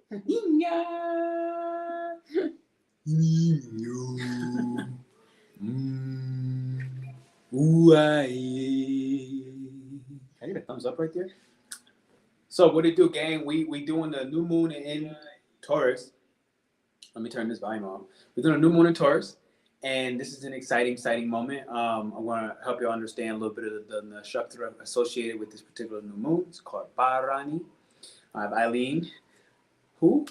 I get a thumbs up right there. So what it do, gang? We doing the new moon in Taurus. Let me turn this volume off. We're doing a new moon in Taurus, and this is an exciting moment. I want to help you understand a little bit of the Nakshatra associated with this particular new moon. It's called Bharani. I have Aileen. Who?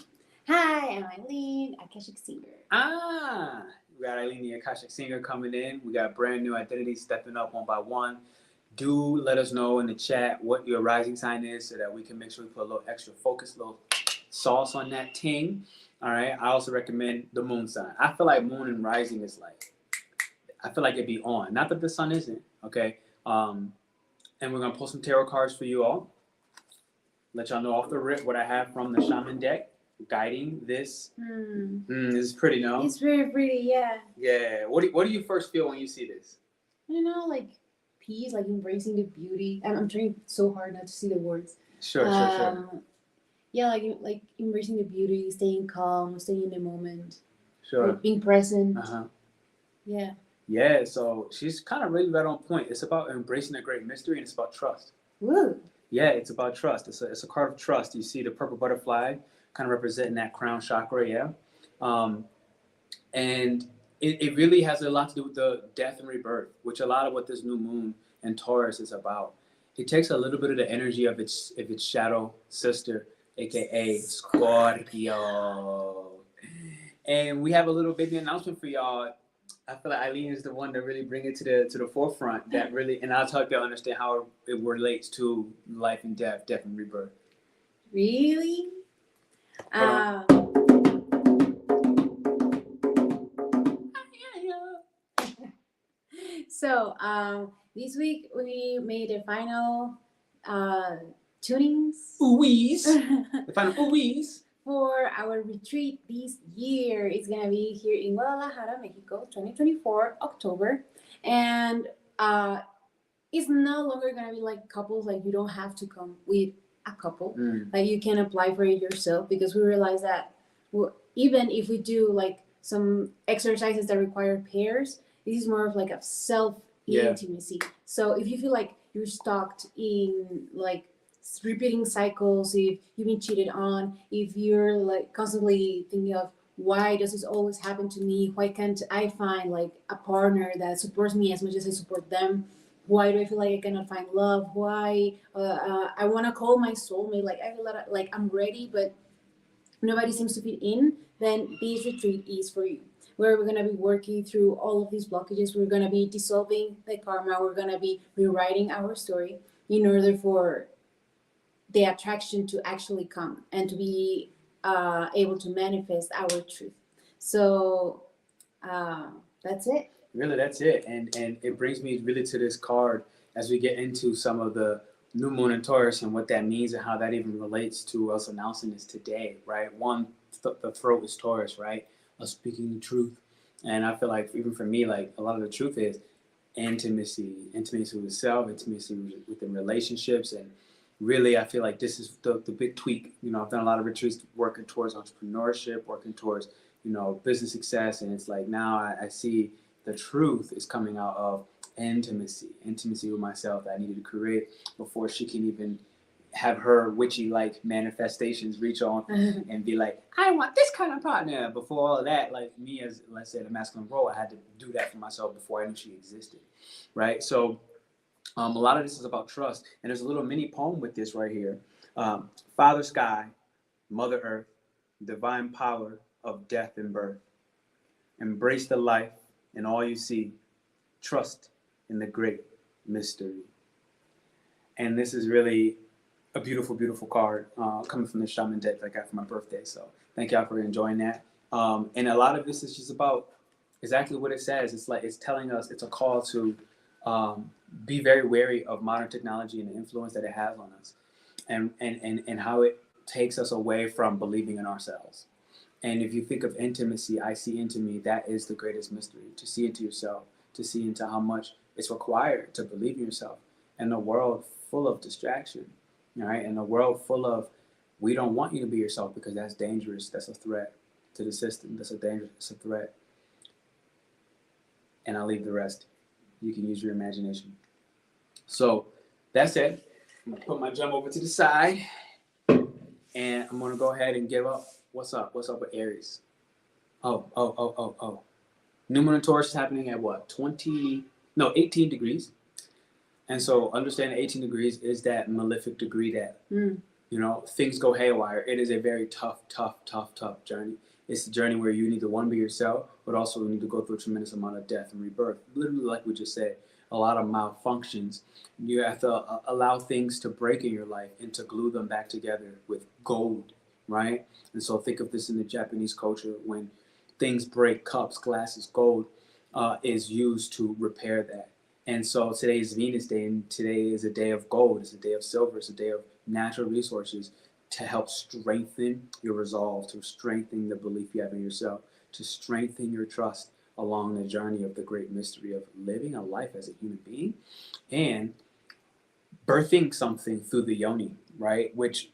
Hi, I'm Aileen, Akashic Singer. We got Aileen, the Akashic Singer, coming in. We got brand new identities stepping up one by one. Do let us know in the chat what your rising sign is so that we can make sure we put a little extra focus, a little sauce on that ting. All right. I also recommend the moon sign. I feel like moon and rising is like, I feel like it'd be on. Not that the sun isn't. Okay. And we're going to pull some tarot cards for you all. Let y'all know off the rip what I have from the Shaman deck guiding this. This is pretty, no? It's very pretty, yeah. Yeah. What do you first feel when you see this? You know, like peace, like embracing the beauty. I'm trying so hard not to see the words. Sure. Yeah, like embracing the beauty, staying calm, staying in the moment. Sure. Like being present. Yeah. Yeah, so she's kind of really right on point. It's about embracing a great mystery, and it's about trust. Woo. Yeah, it's about trust. It's a card of trust. You see the purple butterfly kind of representing that crown chakra, yeah? And it really has a lot to do with the death and rebirth, which a lot of what this new moon and Taurus is about. It takes a little bit of the energy of its shadow sister, aka Scorpio. And we have a little baby announcement for y'all. I feel like Aileen is the one to really bring it to the forefront. That really, and I'll help you understand how it relates to life and death and rebirth. Really? So this week we made the final tunings. The final oohies. For our retreat this year. It's gonna be here in Guadalajara, Mexico, 2024, October. And it's no longer gonna be like couples, like you don't have to come with a couple. Like you can apply for it yourself, because we realize that even if we do like some exercises that require pairs, this is more of like a self-intimacy. So if you feel like you're stuck in like repeating cycles, if you've been cheated on, if you're like constantly thinking of why does this always happen to me, why can't I find like a partner that supports me as much as I support them, why do I feel like I cannot find love, why I want to call my soulmate, like I feel like I'm ready but nobody seems to fit in, then this retreat is for you, where we're going to be working through all of these blockages. We're going to be dissolving the karma, we're going to be rewriting our story in order for the attraction to actually come and to be able to manifest our truth. So that's it. Really, that's it. And it brings me really to this card as we get into some of the new moon in Taurus and what that means and how that even relates to us announcing this today, right? One, the throat is Taurus, right? Us speaking the truth. And I feel like even for me, like a lot of the truth is intimacy with self, intimacy within relationships. And really, I feel like this is the big tweak. You know, I've done a lot of retreats working towards entrepreneurship, working towards, business success. And it's like now I see the truth is coming out of intimacy with myself that I needed to create before she can even have her witchy-like manifestations reach on and be like, I want this kind of partner. Before all of that, like me as, let's say, the masculine role, I had to do that for myself before I knew she existed, right? So a lot of this is about trust. And there's a little mini poem with this right here. Father Sky, Mother Earth, divine power of death and birth. Embrace the life in all you see. Trust in the great mystery. And this is really a beautiful, beautiful card coming from the Shaman deck that I got for my birthday. So thank y'all for enjoying that. And a lot of this is just about exactly what it says. It's like it's telling us, it's a call to be very wary of modern technology and the influence that it has on us, and how it takes us away from believing in ourselves. And if you think of intimacy, I see into me, that is the greatest mystery, to see into yourself, to see into how much it's required to believe in yourself in a world full of distraction, right? In a world full of We don't want you to be yourself because that's dangerous. That's a threat to the system. That's a threat. And I'll leave the rest. You can use your imagination. So that's it. I'm gonna put my gem over to the side, and I'm gonna go ahead and give up. What's up? What's up with Aries? Oh. New moon in Taurus is happening at what? 18 degrees. And so understand that 18 degrees is that malefic degree that, things go haywire. It is a very tough journey. It's a journey where you need to, one, be yourself, but also you need to go through a tremendous amount of death and rebirth. Literally, like we just said, a lot of malfunctions. You have to allow things to break in your life and to glue them back together with gold, right? And so think of this in the Japanese culture. When things break, cups, glasses, gold is used to repair that. And so today is Venus Day, and today is a day of gold. It's a day of silver. It's a day of natural resources to help strengthen your resolve, to strengthen the belief you have in yourself, to strengthen your trust along the journey of the great mystery of living a life as a human being and birthing something through the Yoni, right? Which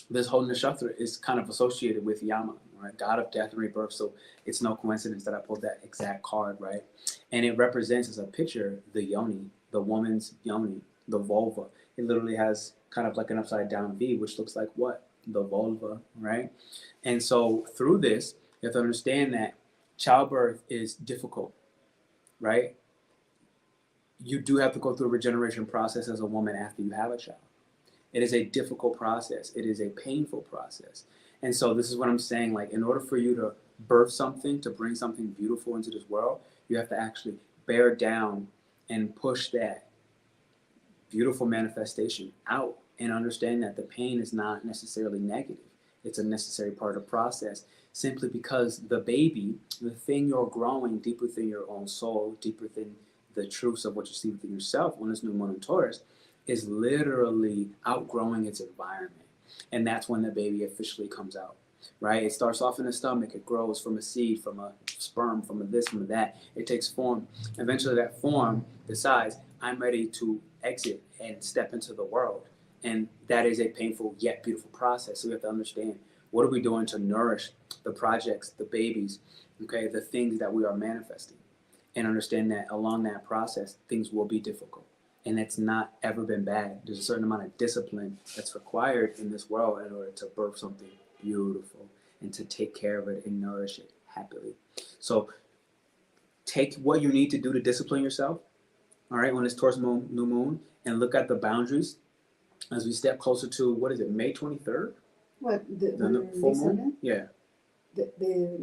this whole Nakshatra is kind of associated with Yama, right? God of death and rebirth. So it's no coincidence that I pulled that exact card, right? And it represents as a picture the Yoni, the woman's Yoni, the vulva. It literally has kind of like an upside down V, which looks like what? The vulva, right? And so through this, you have to understand that childbirth is difficult, right? You do have to go through a regeneration process as a woman after you have a child. It is a difficult process. It is a painful process. And so this is what I'm saying, like, in order for you to birth something, to bring something beautiful into this world, you have to actually bear down and push that beautiful manifestation out and understand that the pain is not necessarily negative. It's a necessary part of the process, simply because the baby, the thing you're growing deep within your own soul, deep within the truths of what you see within yourself on this new moon in Taurus, is literally outgrowing its environment. And that's when the baby officially comes out, right? It starts off in the stomach. It grows from a seed, from a sperm, from a this, from a that. It takes form. Eventually that form decides, I'm ready to exit and step into the world. And that is a painful yet beautiful process. So we have to understand, what are we doing to nourish the projects, the babies, okay, the things that we are manifesting? And understand that along that process, things will be difficult. And it's not ever been bad. There's a certain amount of discipline that's required in this world in order to birth something beautiful and to take care of it and nourish it happily. So take what you need to do to discipline yourself, all right, when it's Taurus new moon, and look at the boundaries as we step closer to, what is it, May 23rd? What, The full moon? Yeah. The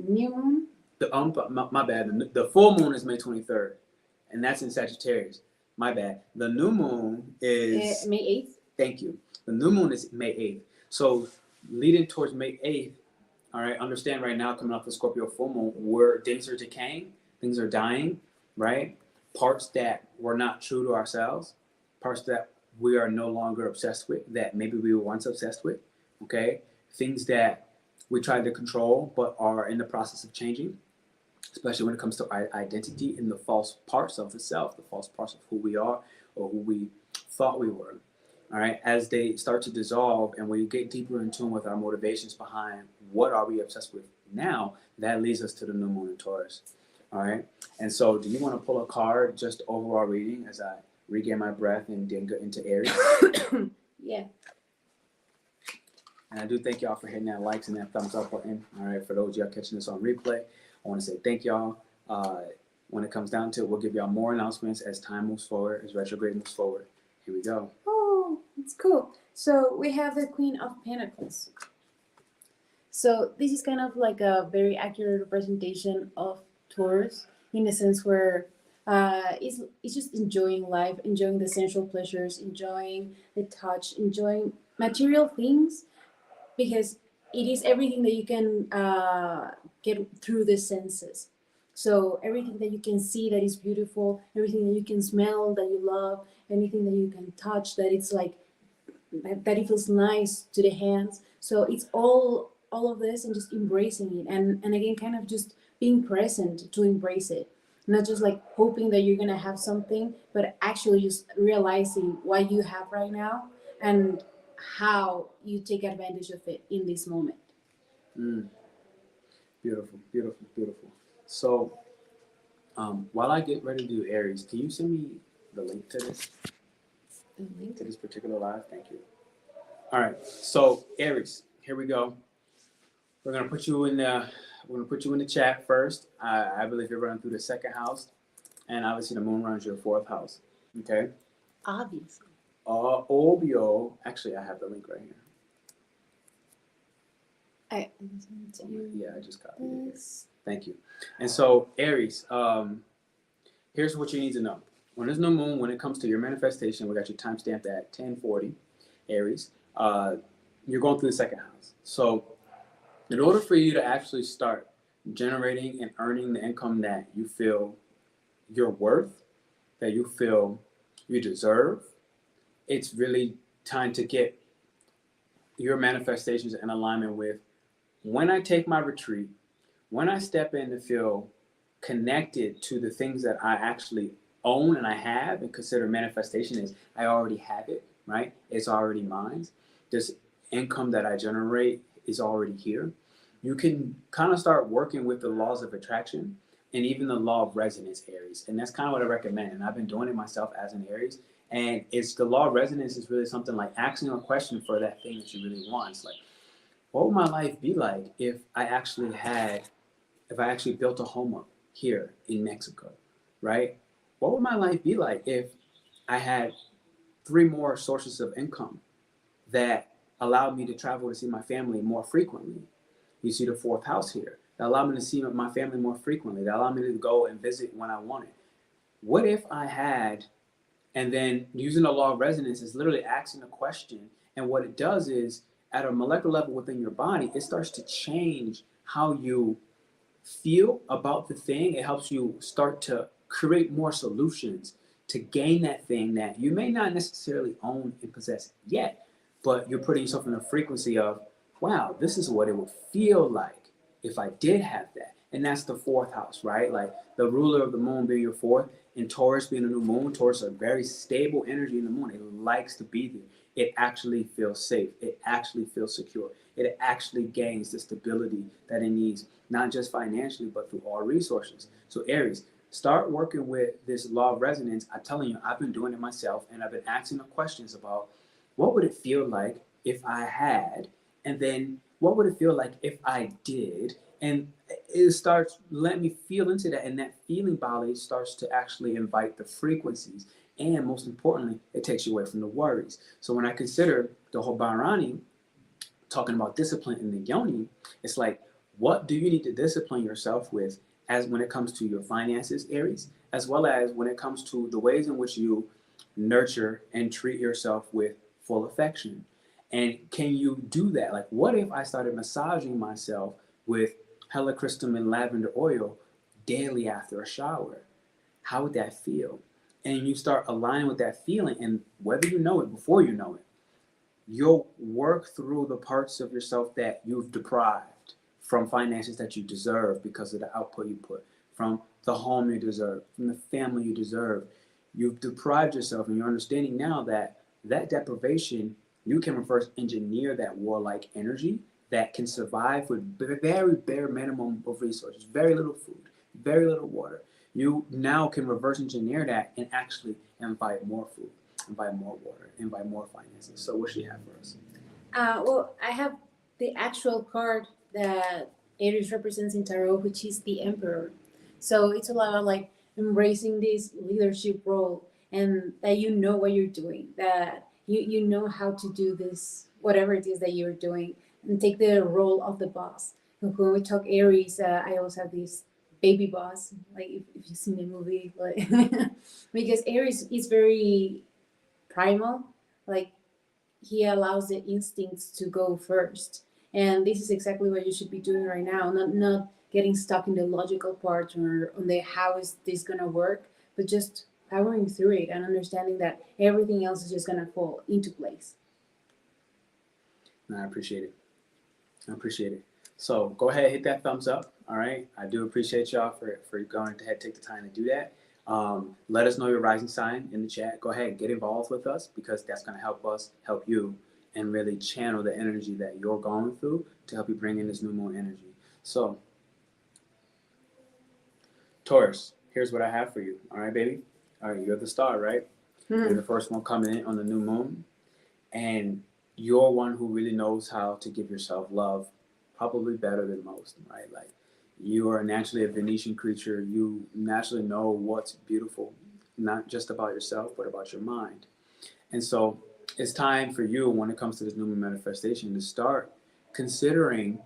new moon? My bad. The full moon is May 23rd, and that's in Sagittarius. My bad. The new moon is May 8th. Thank you. The new moon is May 8th. So leading towards May 8th, all right, understand right now, coming off the Scorpio full moon, where things are decaying, things are dying, right? Parts that were not true to ourselves, parts that we are no longer obsessed with, that maybe we were once obsessed with, okay? Things that we tried to control but are in the process of changing, especially when it comes to our identity and the false parts of the self, the false parts of who we are or who we thought we were. All right, as they start to dissolve and we get deeper in tune with our motivations behind what are we obsessed with now, that leads us to the new moon in Taurus. All right, and so do you want to pull a card, just overall reading, as I regain my breath and then go into Aries? Yeah. And I do thank y'all for hitting that likes and that thumbs up button. All right, for those of y'all catching this on replay, I want to say thank y'all. When it comes down to it, we'll give y'all more announcements as time moves forward, as retrograde moves forward. Here we go. Oh, it's cool. So we have the Queen of Pentacles. So this is kind of like a very accurate representation of Taurus, in a sense where it's just enjoying life, enjoying the sensual pleasures, enjoying the touch, enjoying material things, because it is everything that you can get through the senses. So everything that you can see that is beautiful, everything that you can smell that you love, anything that you can touch that it's like that it feels nice to the hands. So it's all of this and just embracing it, and again, kind of just being present to embrace it, not just like hoping that you're gonna have something, but actually just realizing what you have right now and how you take advantage of it in this moment. Beautiful, beautiful, beautiful. So while I get ready to do Aries, can you send me the link to this? To this particular live? Thank you. All right. So Aries, here we go. We're gonna put you in the chat first. I believe you're running through the second house, and obviously the moon runs your fourth house. Okay. Obviously. Obvio. Actually, I have the link right here. Yeah, I just copied it here. Thank you. And so Aries, here's what you need to know. When there's no moon, when it comes to your manifestation, we got your timestamp at 10:40, Aries. You're going through the second house. So in order for you to actually start generating and earning the income that you feel you're worth, that you feel you deserve, it's really time to get your manifestations in alignment with when I take my retreat, when I step in to feel connected to the things that I actually own and I have and consider manifestation is I already have it, right? It's already mine. This income that I generate is already here. You can kind of start working with the laws of attraction and even the law of resonance, Aries. And that's kind of what I recommend. And I've been doing it myself as an Aries. And it's the law of resonance is really something like asking a question for that thing that you really want. It's like, what would my life be like if I actually built a home up here in Mexico, right? What would my life be like if I had 3 more sources of income that allowed me to travel to see my family more frequently? You see the fourth house here. That allowed me to see my family more frequently. That allowed me to go and visit when I wanted. What if I had, and then using the law of resonance is literally asking a question. And what it does is at a molecular level within your body, it starts to change how you feel about the thing. It helps you start to create more solutions to gain that thing that you may not necessarily own and possess yet, but you're putting yourself in a frequency of, wow, this is what it would feel like if I did have that. And that's the fourth house, right? Like the ruler of the moon being your fourth, and Taurus being a new moon. Taurus is a very stable energy in the moon. It likes to be there. It actually feels safe. It actually feels secure. It actually gains the stability that it needs, not just financially, but through all resources. So Aries, start working with this law of resonance. I'm telling you, I've been doing it myself, and I've been asking the questions about what would it feel like if I had, and then what would it feel like if I did, and it starts letting me feel into that, and that feeling body starts to actually invite the frequencies, and most importantly, it takes you away from the worries. So when I consider the whole Bharani, talking about discipline in the Yoni, it's like, what do you need to discipline yourself with as when it comes to your finances, Aries, as well as when it comes to the ways in which you nurture and treat yourself with full affection? And can you do that? Like, what if I started massaging myself with helichrysum and lavender oil daily after a shower? How would that feel? And you start aligning with that feeling, and whether you know it, before you know it, you'll work through the parts of yourself that you've deprived from finances that you deserve because of the output you put, from the home you deserve, from the family you deserve. You've deprived yourself, and you're understanding now that that deprivation, you can reverse engineer that warlike energy that can survive with very bare minimum of resources, very little food, very little water. You now can reverse engineer that and actually invite more food, invite more water, invite more finances. So what do you have for us? Well, I have the actual card that Aries represents in Tarot, which is the Emperor. So it's a lot of like embracing this leadership role, and that you know what you're doing, that you know how to do this, whatever it is that you're doing, and take the role of the boss. And when we talk Aries, I also have this baby boss, like if you've seen the movie, like because Aries is very primal, like he allows the instincts to go first, and this is exactly what you should be doing right now, not getting stuck in the logical part or on the how is this gonna work, but just powering through it and understanding that everything else is just gonna fall into place. No, I appreciate it. I appreciate it. So go ahead, hit that thumbs up. All right. I do appreciate y'all for going ahead, take the time to do that. Let us know your rising sign in the chat. Go ahead and get involved with us, because that's going to help us help you and really channel the energy that you're going through to help you bring in this new moon energy. So, Taurus, here's what I have for you. All right, baby? All right, you're the star, right? You're the first one coming in on the new moon. And you're one who really knows how to give yourself love, probably better than most, right? Like, you are naturally a Venetian creature. You naturally know what's beautiful, not just about yourself, but about your mind. And so it's time for you, when it comes to this new moon manifestation, to start considering,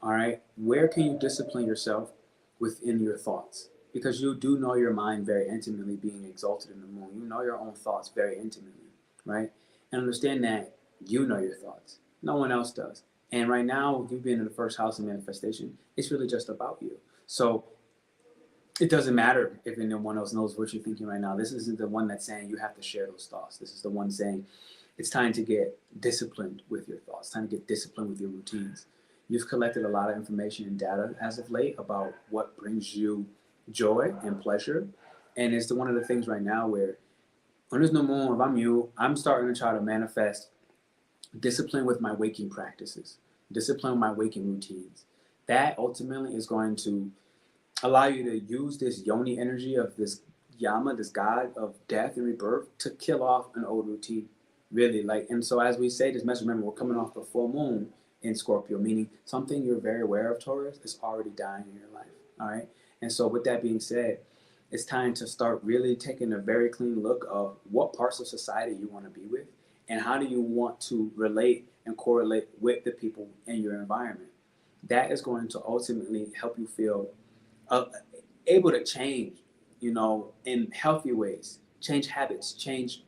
all right, where can you discipline yourself within your thoughts? Because you do know your mind very intimately, being exalted in the moon. You know your own thoughts very intimately, right? And understand that you know your thoughts. No one else does. And right now, you being in the first house of manifestation, it's really just about you. So it doesn't matter if anyone else knows what you're thinking right now. This isn't the one that's saying you have to share those thoughts. This is the one saying it's time to get disciplined with your thoughts, time to get disciplined with your routines. You've collected a lot of information and data as of late about what brings you joy and pleasure. And it's one of the things right now where when there's no moon, if I'm you, I'm starting to try to manifest discipline with my waking practices, discipline with my waking routines. That ultimately is going to allow you to use this Yoni energy of this Yama, this god of death and rebirth, to kill off an old routine. Really, like, and so as we say this message, remember, we're coming off the full moon in Scorpio, meaning something you're very aware of, Taurus, is already dying in your life. All right. And so with that being said, it's time to start really taking a very clean look of what parts of society you want to be with and how do you want to relate and correlate with the people in your environment. That is going to ultimately help you feel able to change, in healthy ways, change habits, change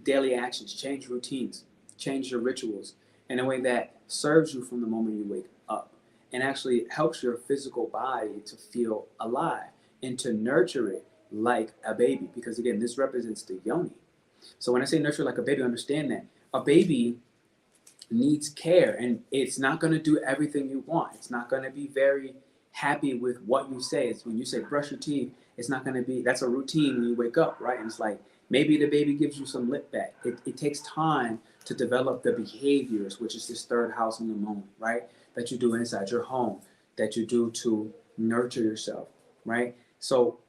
daily actions, change routines, change your rituals in a way that serves you from the moment you wake up and actually helps your physical body to feel alive and to nurture it like a baby. Because again, this represents the Yoni. So when I say nurture like a baby, understand that a baby needs care, and it's not going to do everything you want. It's not going to be very happy with what you say. It's when you say brush your teeth, it's not going to be, that's a routine when you wake up, right? And it's like, maybe the baby gives you some lip back. It takes time to develop the behaviors, which is this third house in the moon, right? That you do inside your home, that you do to nurture yourself, right? So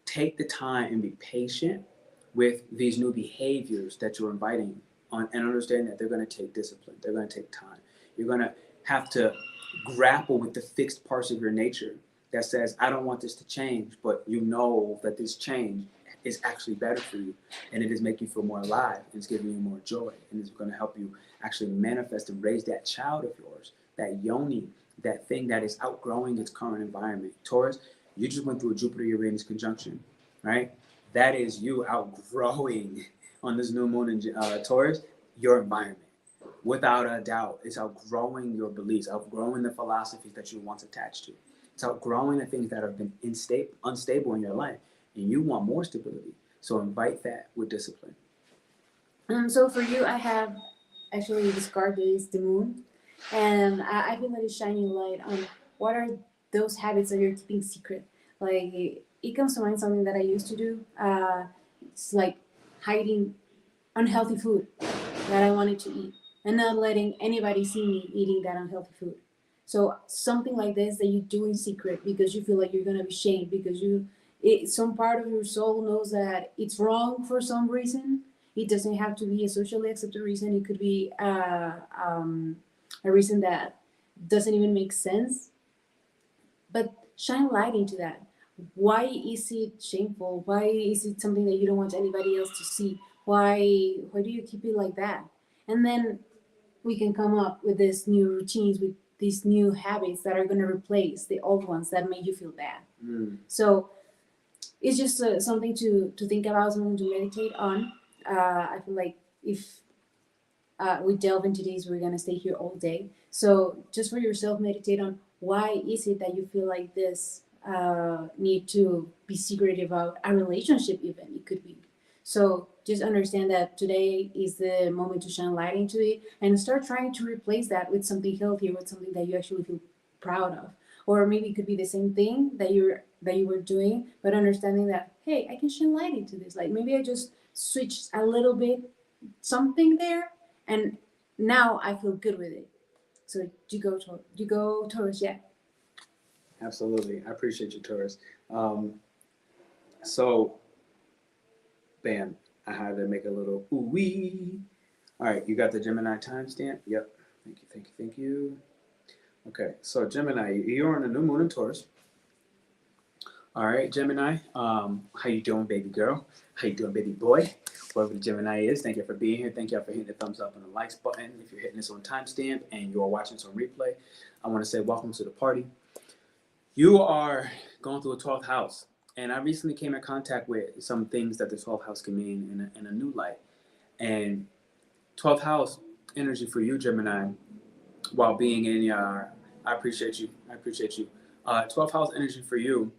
take the time and be patient with these new behaviors that you're inviting on, and understand that they're going to take discipline. They're going to take time. You're going to have to grapple with the fixed parts of your nature that says, I don't want this to change, but you know that this change is actually better for you, and it is making you feel more alive, and it's giving you more joy, and it's going to help you actually manifest and raise that child of yours, that Yoni, that thing that is outgrowing its current environment. Taurus, you just went through a Jupiter-Uranus conjunction, right? That is you outgrowing on this new moon in Taurus, your environment. Without a doubt, it's outgrowing your beliefs, outgrowing the philosophies that you once attached to. It's outgrowing the things that have been unstable in your life, and you want more stability. So invite that with discipline. So for you, I have actually this card that is the moon, and I feel that it's shining light on what are those habits that you're keeping secret. Like it comes to mind something that I used to do. It's like hiding unhealthy food that I wanted to eat and not letting anybody see me eating that unhealthy food. So something like this that you do in secret because you feel like you're gonna be shamed because some part of your soul knows that it's wrong for some reason. It doesn't have to be a socially accepted reason. It could be a reason that doesn't even make sense. But shine light into that. Why is it shameful? Why is it something that you don't want anybody else to see? Why do you keep it like that? And then we can come up with these new routines, with these new habits that are going to replace the old ones that made you feel bad. So it's just something to think about, something to meditate on. I feel like if we delve into this, we're going to stay here all day. So just for yourself, meditate on why is it that you feel like this need to be secretive about a relationship even, it could be. So just understand that today is the moment to shine light into it and start trying to replace that with something healthier, with something that you actually feel proud of. Or maybe it could be the same thing that you were doing, but understanding that, hey, I can shine light into this. Like maybe I just switched a little bit something there, And now I feel good with it. So you go Taurus, yeah. Absolutely. I appreciate you, Taurus. So, bam, I had to make a little ooh-wee. All right, you got the Gemini timestamp? Yep. Thank you, thank you, thank you. Okay, so Gemini, you're on a new moon in Taurus. All right, Gemini, how you doing, baby girl? How you doing, baby boy? Whoever the Gemini is, thank you for being here. Thank you for hitting the thumbs up and the likes button. If you're hitting this on timestamp and you're watching this on replay, I want to say welcome to the party. You are going through a 12th house, and I recently came in contact with some things that the 12th house can mean in a new light. And 12th house energy for you, Gemini, while being in your, I appreciate you. 12th house energy for you,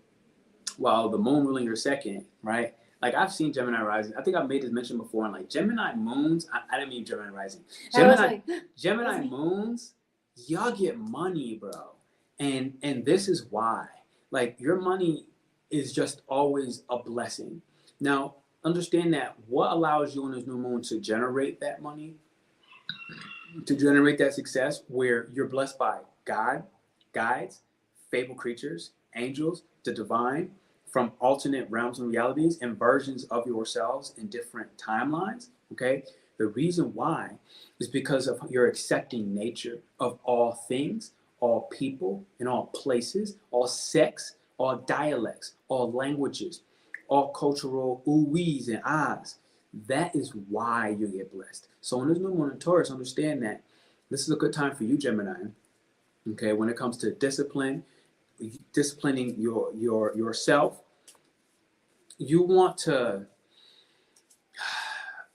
while the moon ruling your second, right? Like I've seen Gemini rising. I think I've made this mention before. And like Gemini moons, I didn't mean Gemini rising. Gemini moons, y'all get money, bro. And this is why. Like your money is just always a blessing. Now, understand that what allows you on this new moon to generate that money, to generate that success, where you're blessed by God, guides, fabled creatures, angels, the divine, from alternate realms and realities and versions of yourselves in different timelines, okay? The reason why is because of your accepting nature of all things, all people, in all places, all sects, all dialects, all languages, all cultural ooh-wees and ahs. That is why you get blessed. So in this new moon in Taurus, understand that this is a good time for you, Gemini, okay, when it comes to disciplining yourself. You want to,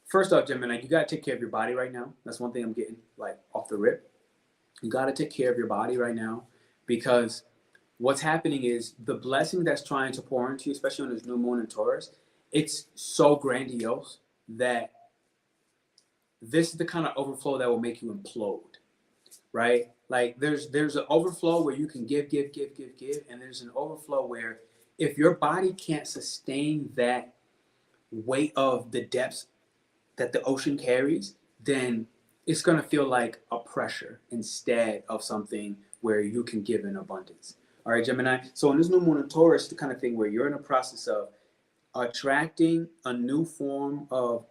first off, Gemini, you got to take care of your body right now. That's one thing I'm getting like off the rip. You got to take care of your body right now, because what's happening is the blessing that's trying to pour into you, especially on this new moon in Taurus, it's so grandiose that this is the kind of overflow that will make you implode, right? Like there's an overflow where you can give, and there's an overflow where if your body can't sustain that weight of the depths that the ocean carries, then it's going to feel like a pressure instead of something where you can give in abundance. All right, Gemini. So in this new moon in Taurus, the kind of thing where you're in the process of attracting a new form of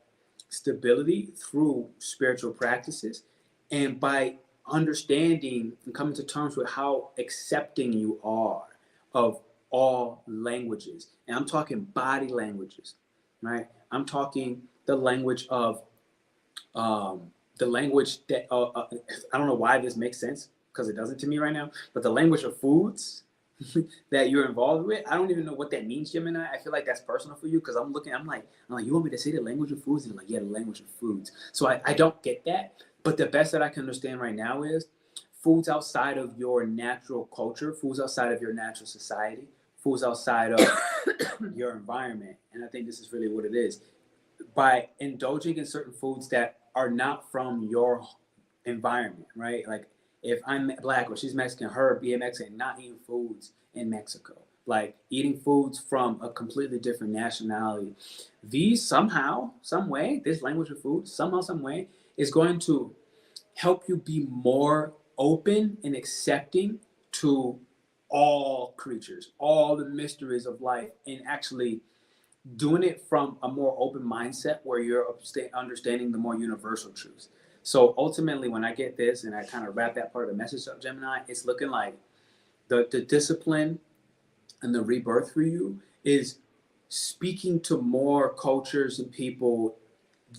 stability through spiritual practices, and by understanding and coming to terms with how accepting you are of all languages. And I'm talking body languages, right? I'm talking the language of the language that I don't know why this makes sense, because it doesn't to me right now, but the language of foods that you're involved with. I don't even know what that means, Gemini. I feel like that's personal for you, because I'm like, you want me to say the language of foods? And you're like, yeah, the language of foods. So I don't get that. But the best that I can understand right now is foods outside of your natural culture, foods outside of your natural society, foods outside of your environment. And I think this is really what it is. By indulging in certain foods that are not from your environment, right? Like if I'm black or she's Mexican, her being Mexican, not eating foods in Mexico, like eating foods from a completely different nationality. These somehow, some way, this language of food, somehow, some way, is going to help you be more open and accepting to all creatures, all the mysteries of life, and actually doing it from a more open mindset where you're understanding the more universal truths. So ultimately, when I get this and I kind of wrap that part of the message up, Gemini, it's looking like the discipline and the rebirth for you is speaking to more cultures and people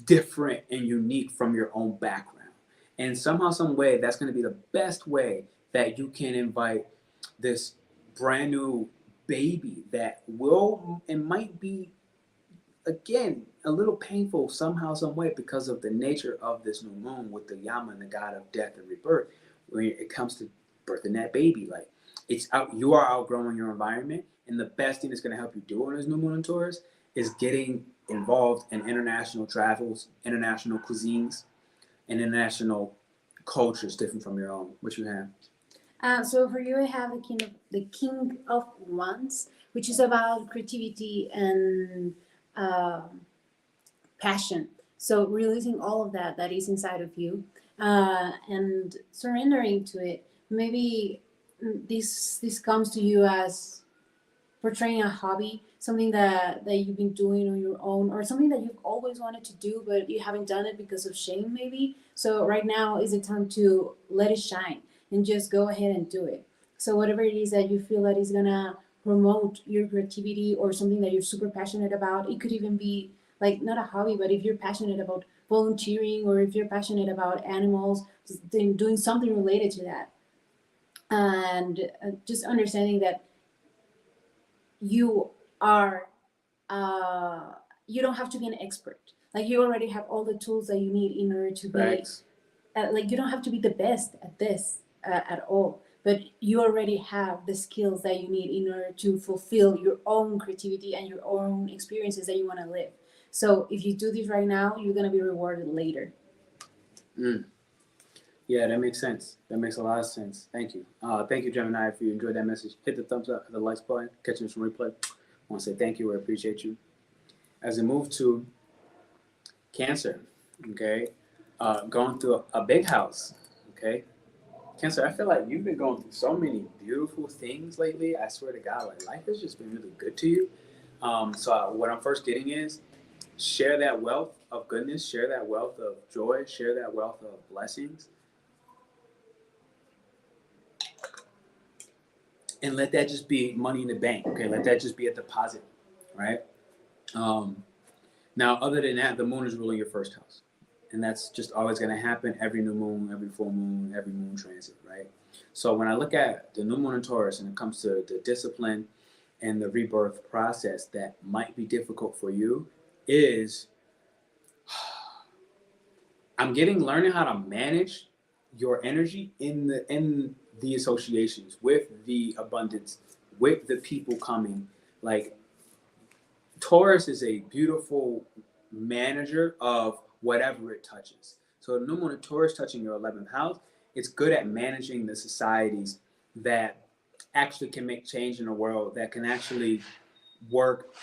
different and unique from your own background. And somehow, some way, that's going to be the best way that you can invite this brand new baby that will and might be, again, a little painful somehow, some way, because of the nature of this new moon with the Yama and the god of death and rebirth. When it comes to birthing that baby, like you are outgrowing your environment, and the best thing that's going to help you do on this new moon in Taurus is getting involved in international travels, international cuisines, and international cultures different from your own. What you have? So for you, I have the King of Wands, which is about creativity and passion. So releasing all of that is inside of you, and surrendering to it. Maybe this comes to you as portraying a hobby, something that you've been doing on your own, or something that you've always wanted to do but you haven't done it because of shame maybe. So right now is the time to let it shine and just go ahead and do it. So whatever it is that you feel that is gonna promote your creativity or something that you're super passionate about, it could even be like not a hobby, but if you're passionate about volunteering or if you're passionate about animals, then doing something related to that. And just understanding that you are you don't have to be an expert. Like you already have all the tools that you need in order to be Facts. like you don't have to be the best at this at all, but you already have the skills that you need in order to fulfill your own creativity and your own experiences that you want to live. So if you do this right now, you're going to be rewarded later. Yeah, that makes sense. That makes a lot of sense. Thank you. Thank you, Gemini. If you enjoyed that message, hit the thumbs up, hit the likes button, catching this from replay. I want to say thank you. I appreciate you. As we move to Cancer, okay, going through a big house, okay. Cancer, I feel like you've been going through so many beautiful things lately. I swear to God, like life has just been really good to you. So what I'm first getting is share that wealth of goodness, share that wealth of joy, share that wealth of blessings. And let that just be money in the bank, okay? Let that just be a deposit, right? Now, other than that, the moon is ruling your first house. And that's just always going to happen every new moon, every full moon, every moon transit, right? So when I look at the new moon in Taurus and it comes to the discipline and the rebirth process that might be difficult for you is I'm learning how to manage your energy in the associations with the abundance, with the people coming. Like Taurus is a beautiful manager of whatever it touches. So the new moon in Taurus touching your 11th house, it's good at managing the societies that actually can make change in the world, that can actually work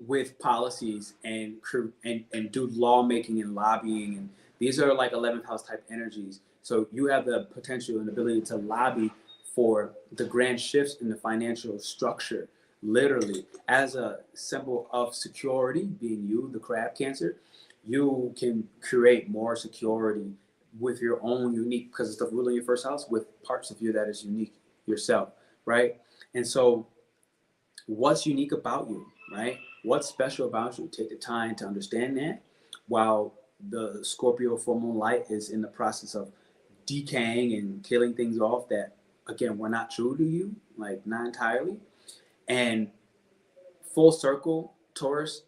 with policies and do lawmaking and lobbying. And these are like 11th house type energies. So you have the potential and ability to lobby for the grand shifts in the financial structure, literally as a symbol of security, being you, the crab Cancer. You can create more security with your own unique, because it's the ruling your first house, with parts of you that is unique yourself, right? And so what's unique about you, right? What's special about you? Take the time to understand that while the Scorpio full moon light is in the process of decaying and killing things off that, again, were not true to you, like not entirely. And full circle, Taurus,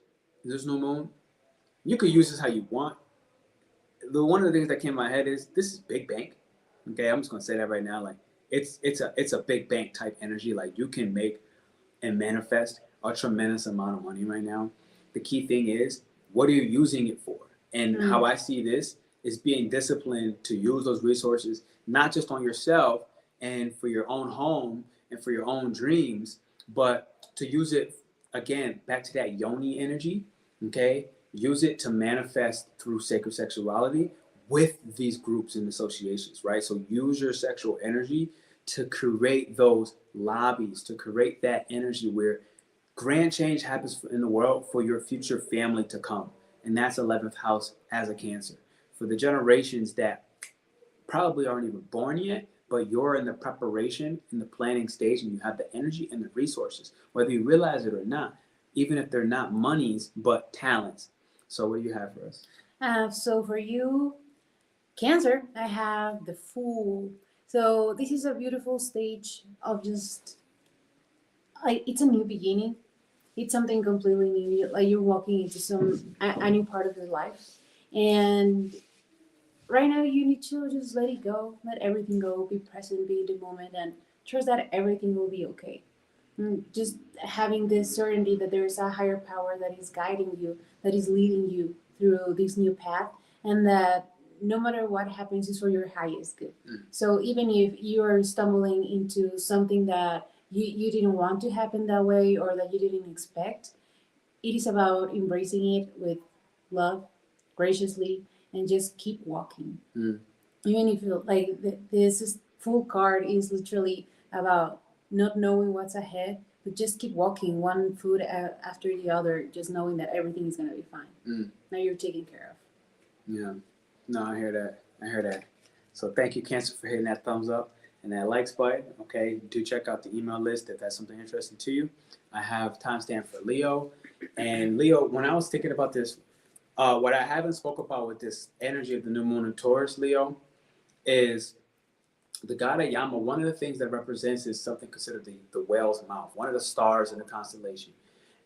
this new moon, you could use this how you want. One of the things that came to my head is this is big bank. Okay, I'm just gonna say that right now. Like it's a big bank type energy. Like you can make and manifest a tremendous amount of money right now. The key thing is, what are you using it for? And how I see this is being disciplined to use those resources, not just on yourself and for your own home and for your own dreams, but to use it, again, back to that Yoni energy, okay? Use it to manifest through sacred sexuality with these groups and associations, right? So use your sexual energy to create those lobbies, to create that energy where grand change happens in the world for your future family to come. And that's 11th house as a Cancer. For the generations that probably aren't even born yet, but you're in the preparation, in the planning stage, and you have the energy and the resources, whether you realize it or not, even if they're not monies, but talents. So what do you have for us? So for you, Cancer, I have the Fool. So this is a beautiful stage of just like it's a new beginning. It's something completely new. Like you're walking into a new part of your life, and right now you need to just let it go, let everything go, be present, be in the moment, and trust that everything will be okay. Just having this certainty that there is a higher power that is guiding you, that is leading you through this new path, and that no matter what happens is for your highest good. So even if you are stumbling into something that you didn't want to happen that way or that you didn't expect, it is about embracing it with love, graciously and just keep walking. Mm. Even if you like full card is literally about not knowing what's ahead, but just keep walking one foot after the other, just knowing that everything is going to be fine. Now you're taken care of. Yeah. No, I hear that. I hear that. So thank you, Cancer, for hitting that thumbs up and that likes button. Okay, do check out the email list if that's something interesting to you. I have timestamp for Leo. And Leo, when I was thinking about this, what I haven't spoke about with this energy of the new moon in Taurus, Leo, is the god of Yama. One of the things that represents is something considered the whale's mouth, one of the stars in the constellation.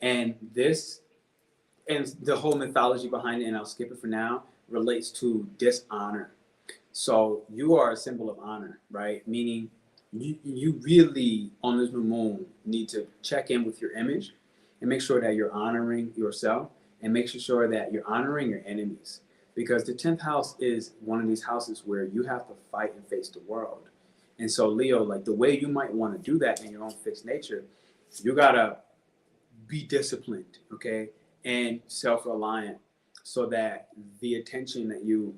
And this, and the whole mythology behind it, and I'll skip it for now, relates to dishonor. So you are a symbol of honor, right? Meaning you really, on this new moon, need to check in with your image and make sure that you're honoring yourself and make sure that you're honoring your enemies. Because the 10th house is one of these houses where you have to fight and face the world. And so, Leo, like the way you might want to do that in your own fixed nature, you got to be disciplined, okay? And self-reliant so that the attention that you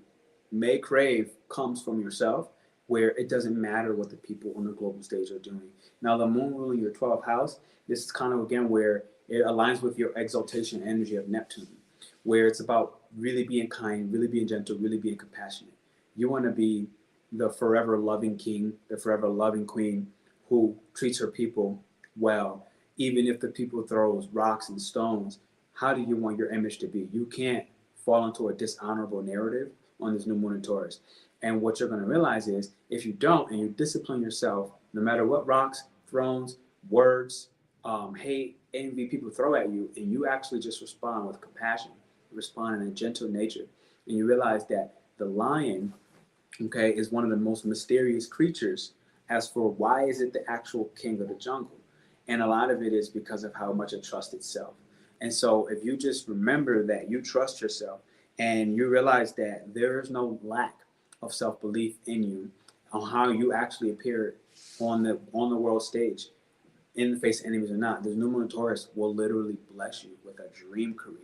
may crave comes from yourself, where it doesn't matter what the people on the global stage are doing. Now, the moon ruling your 12th house, this is kind of, again, where it aligns with your exaltation energy of Neptune, where it's about really being kind, really being gentle, really being compassionate. You want to be the forever loving king, the forever loving queen who treats her people well, even if the people throws rocks and stones. How do you want your image to be? You can't fall into a dishonorable narrative on this new moon in Taurus. And what you're going to realize is if you don't and you discipline yourself, no matter what rocks, thrones, words, hate, envy people throw at you, and you actually just respond with compassion, respond in a gentle nature, and you realize that the lion, okay, is one of the most mysterious creatures as for why is it the actual king of the jungle. And a lot of it is because of how much it trusts itself. And so if you just remember that you trust yourself and you realize that there is no lack of self-belief in you on how you actually appear on the world stage, in the face of enemies or not, this new moon in Taurus will literally bless you with a dream career.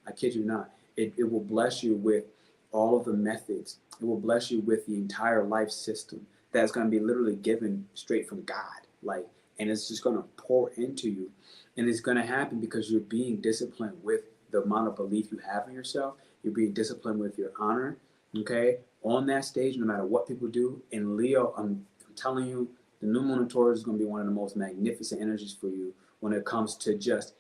I kid you not. It will bless you with all of the methods. It will bless you with the entire life system that's going to be literally given straight from God. Like, and it's just going to pour into you. And it's going to happen because you're being disciplined with the amount of belief you have in yourself. You're being disciplined with your honor, okay, on that stage, no matter what people do. And Leo, I'm telling you, the new moon in Taurus is going to be one of the most magnificent energies for you when it comes to just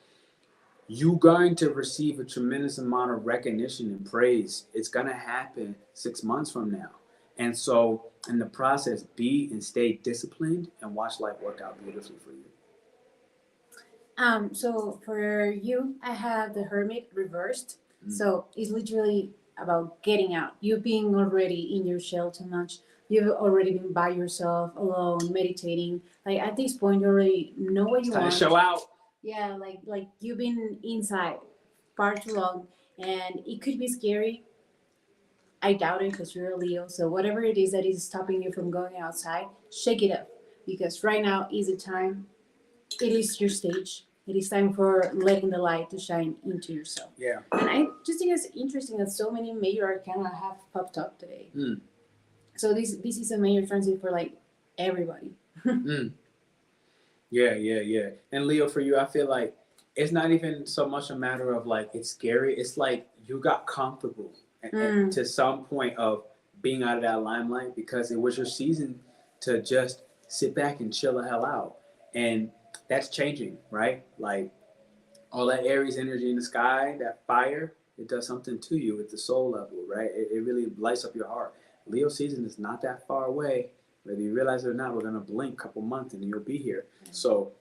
you going to receive a tremendous amount of recognition and praise. It's going to happen 6 months from now. And so in the process, be and stay disciplined and watch life work out beautifully for you. So for you, I have the Hermit reversed. So it's literally about getting out. You being already in your shell too much. You've already been by yourself, alone, meditating. Like at this point, you already know what you want. Time to show out. Yeah, like you've been inside far too long, and it could be scary. I doubt it because you're a Leo. So whatever it is that is stopping you from going outside, shake it up because right now is the time. It is your stage. It is time for letting the light to shine into yourself. Yeah. And I just think it's interesting that so many major arcana have popped up today. So this is a major transit for like everybody. Yeah. And Leo, for you, I feel like it's not even so much a matter of like it's scary. It's like you got comfortable to some point of being out of that limelight because it was your season to just sit back and chill the hell out. And that's changing, right? Like all that Aries energy in the sky, that fire, it does something to you at the soul level, right? It really lights up your heart. Leo season is not that far away. Whether you realize it or not, we're going to blink a couple months and you'll be here. So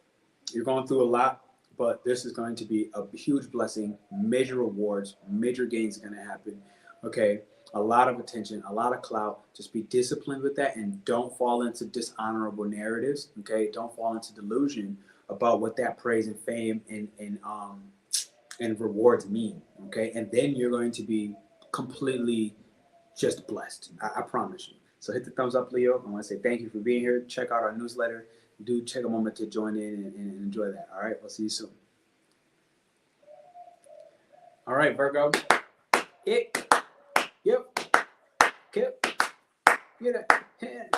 you're going through a lot, but this is going to be a huge blessing, major rewards, major gains are going to happen. Okay, a lot of attention, a lot of clout. Just be disciplined with that and don't fall into dishonorable narratives. Okay, don't fall into delusion about what that praise and fame and rewards mean. Okay, and then you're going to be completely just blessed. I promise you. So hit the thumbs up, Leo. I want to say thank you for being here. Check out our newsletter. Do take a moment to join in and enjoy that. All right, we'll see you soon. All right, Virgo. Kip. Get a hand.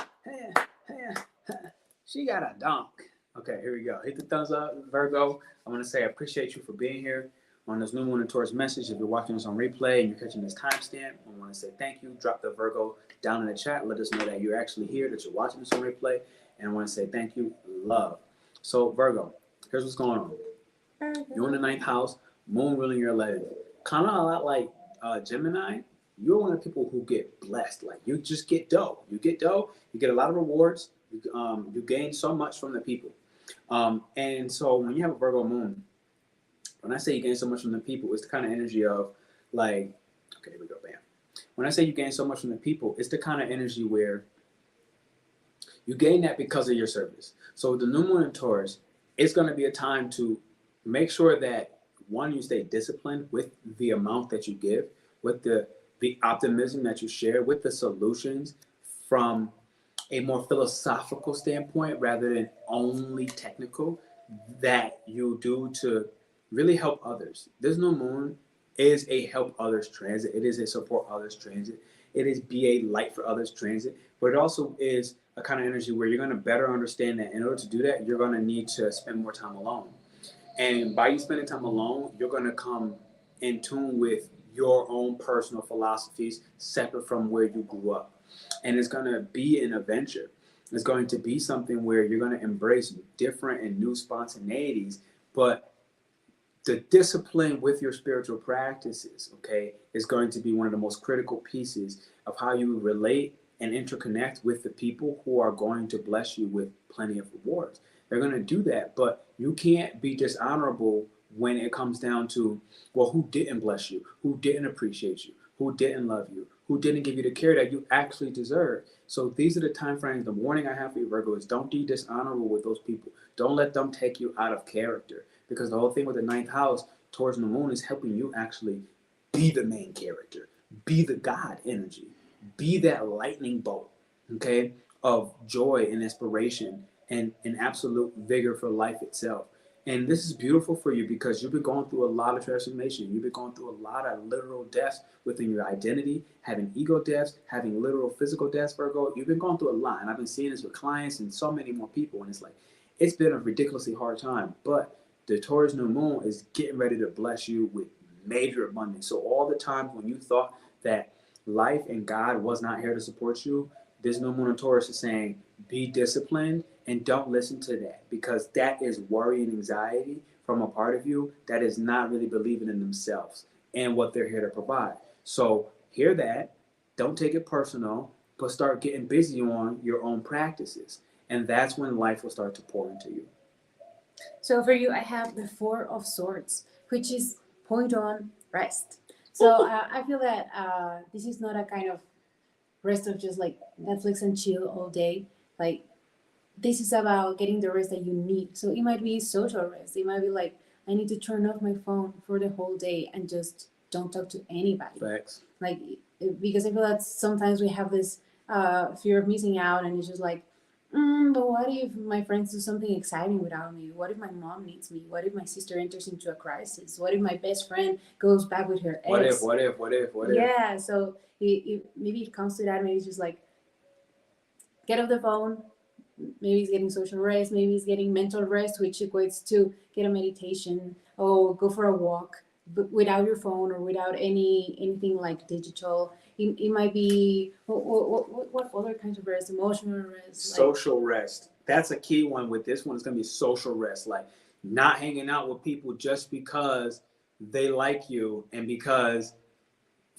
She got a donk. Okay, here we go. Hit the thumbs up, Virgo. I want to say I appreciate you for being here on this new moon and Taurus message. If you're watching this on replay and you're catching this timestamp, I want to say thank you. Drop the Virgo down in the chat. Let us know that you're actually here, that you're watching this on replay. And I want to say thank you. Love. So, Virgo, here's what's going on. You're in the 9th house, moon ruling your 11th. Kind of a lot like Gemini. You're one of the people who get blessed. Like, you just get dough. You get dough. You get a lot of rewards. You gain so much from the people. And so when you have a Virgo moon, when I say you gain so much from the people, it's the kind of energy of like, okay, here we go, bam. When I say you gain so much from the people, it's the kind of energy where you gain that because of your service. So the new moon in Taurus, it's going to be a time to make sure that, one, you stay disciplined with the amount that you give, with the optimism that you share, with the solutions from a more philosophical standpoint rather than only technical, that you do to really help others. This new moon is a help others transit. It is a support others transit. It is be a light for others transit. But it also is a kind of energy where you're going to better understand that in order to do that, you're going to need to spend more time alone. And by you spending time alone, you're going to come in tune with your own personal philosophies separate from where you grew up. And it's going to be an adventure. It's going to be something where you're going to embrace different and new spontaneities, but the discipline with your spiritual practices, okay, is going to be one of the most critical pieces of how you relate and interconnect with the people who are going to bless you with plenty of rewards. They're going to do that, but you can't be dishonorable when it comes down to, well, who didn't bless you, who didn't appreciate you, who didn't love you, who didn't give you the care that you actually deserve. So these are the time frames. The warning I have for you, Virgo, is don't be dishonorable with those people. Don't let them take you out of character, because the whole thing with the 9th house towards the moon is helping you actually be the main character, be the God energy, be that lightning bolt, okay, of joy and inspiration and an absolute vigor for life itself. And this is beautiful for you because you've been going through a lot of transformation. You've been going through a lot of literal deaths within your identity, having ego deaths, having literal physical deaths, Virgo. You've been going through a lot. And I've been seeing this with clients and so many more people. And it's like, it's been a ridiculously hard time. But the Taurus new moon is getting ready to bless you with major abundance. So all the times when you thought that life and God was not here to support you, this new moon in Taurus is saying, be disciplined and don't listen to that, because that is worry and anxiety from a part of you that is not really believing in themselves and what they're here to provide. So hear that, don't take it personal, but start getting busy on your own practices. And that's when life will start to pour into you. So for you, I have the 4 of Swords, which is point on rest. So I feel that this is not a kind of rest of just like Netflix and chill all day. Like, this is about getting the rest that you need. So it might be social rest. It might be like, I need to turn off my phone for the whole day and just don't talk to anybody. Facts. Like, because I feel that sometimes we have this fear of missing out, and it's just like, but what if my friends do something exciting without me? What if my mom needs me? What if my sister enters into a crisis? What if my best friend goes back with her ex? What if? Yeah, so maybe it comes to that. Maybe it's just like, get off the phone. Maybe it's getting social rest. Maybe it's getting mental rest, which equates to get a meditation or go for a walk, but without your phone or without anything like digital. It might be, what other kinds of rest? Emotional rest? Social rest. That's a key one with this one. It's going to be social rest. Like, not hanging out with people just because they like you and because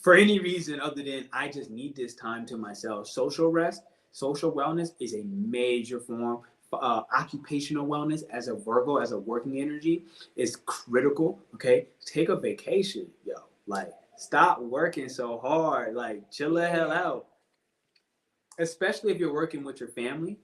for any reason other than I just need this time to myself. Social rest, social wellness is a major form. Occupational wellness as a Virgo, as a working energy, is critical. Okay, take a vacation, yo. Like, stop working so hard. Like, chill the hell out. Especially if you're working with your family,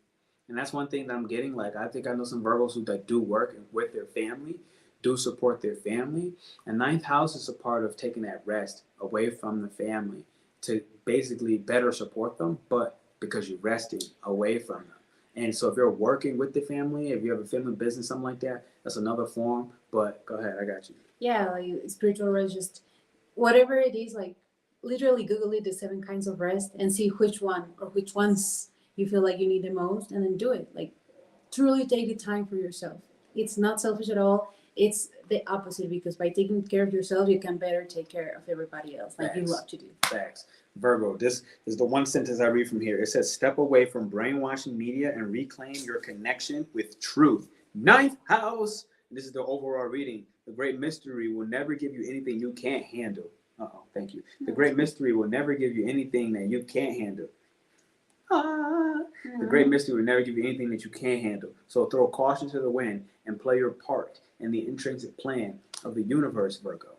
and that's one thing that I'm getting. Like, I think I know some Virgos who that do work with their family, do support their family, and 9th house is a part of taking that rest away from the family to basically better support them, but because you're resting away from them. And so if you're working with the family, if you have a family business, something like that, that's another form. But go ahead, I got you. Yeah, like spiritual rest, just whatever it is, like literally Google it, the 7 kinds of rest, and see which one or which ones you feel like you need the most, and then do it. Like, truly take the time for yourself. It's not selfish at all. It's the opposite, because by taking care of yourself, you can better take care of everybody else, like you love to do. Facts. Virgo, this is the one sentence I read from here. It says, step away from brainwashing media and reclaim your connection with truth. Ninth house. This is the overall reading. The great mystery will never give you anything you can't handle. Thank you. The great mystery will never give you anything that you can't handle. The great mystery will never give you anything that you can't handle. So throw caution to the wind and play your part in the intrinsic plan of the universe, Virgo.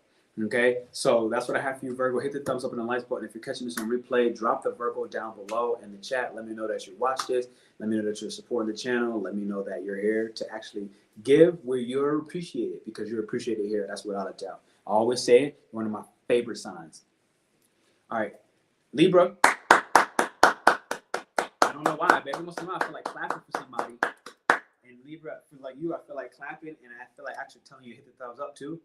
Okay, so that's what I have for you, Virgo. Hit the thumbs up and the likes button. If you're catching this on replay, drop the Virgo down below in the chat. Let me know that you watched this. Let me know that you're supporting the channel. Let me know that you're here to actually give where you're appreciated, because you're appreciated here. That's without a doubt. I always say it, one of my favorite signs. All right, Libra. I don't know why, but every once in a while I feel like clapping for somebody. And Libra, I feel like you, I feel like clapping, and I feel like actually telling you to hit the thumbs up too.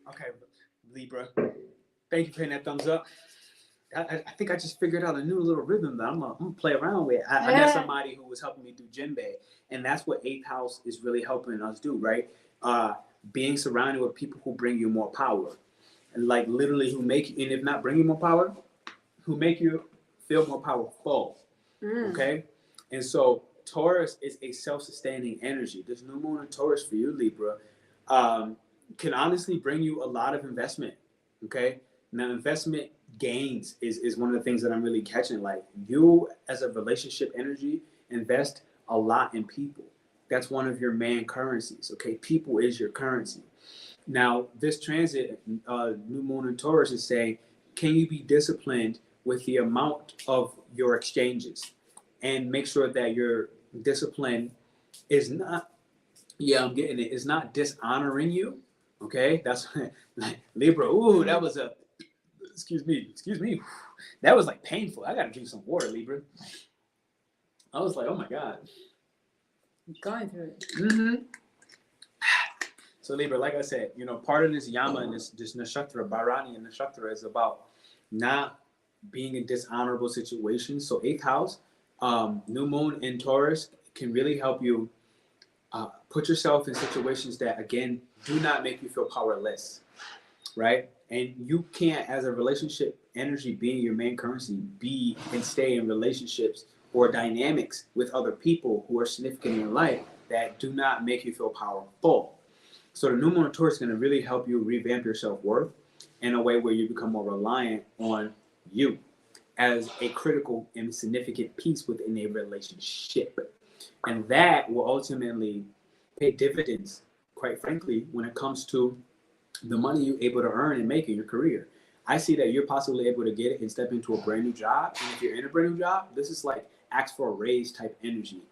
Okay, Libra, thank you for hitting that thumbs up. I think I just figured out a new little rhythm that I'm gonna play around with. I met somebody who was helping me do djembe, and that's what 8th house is really helping us do, right? Being surrounded with people who bring you more power, and like literally who make you, and if not bring you more power, who make you feel more powerful. Okay, and so Taurus is a self-sustaining energy. This new moon in Taurus for you, Libra, can honestly bring you a lot of investment. Okay, now investment gains is one of the things that I'm really catching. Like, you as a relationship energy invest a lot in people. That's one of your main currencies. Okay, people is your currency. Now this transit, new moon in Taurus, is saying, can you be disciplined with the amount of your exchanges, and make sure that your discipline is not, I'm getting it, is not dishonoring you. Okay, that's Libra. Ooh, that was a, excuse me. That was like painful. I gotta drink some water, Libra. I was like, oh my God. I'm going through it. Mm-hmm. So Libra, like I said, part of this Yama and this Nakshatra, Bharani and Nakshatra, is about not being in dishonorable situations. So 8th house, new moon in Taurus can really help you put yourself in situations that, again, do not make you feel powerless, right? And you can't, as a relationship energy being your main currency, be and stay in relationships or dynamics with other people who are significant in your life that do not make you feel powerful. So the new moon in Taurus is going to really help you revamp your self-worth in a way where you become more reliant on you as a critical and significant piece within a relationship. And that will ultimately pay dividends, quite frankly, when it comes to the money you're able to earn and make in your career. I see that you're possibly able to get it and step into a brand new job. And if you're in a brand new job, this is like ask for a raise type energy.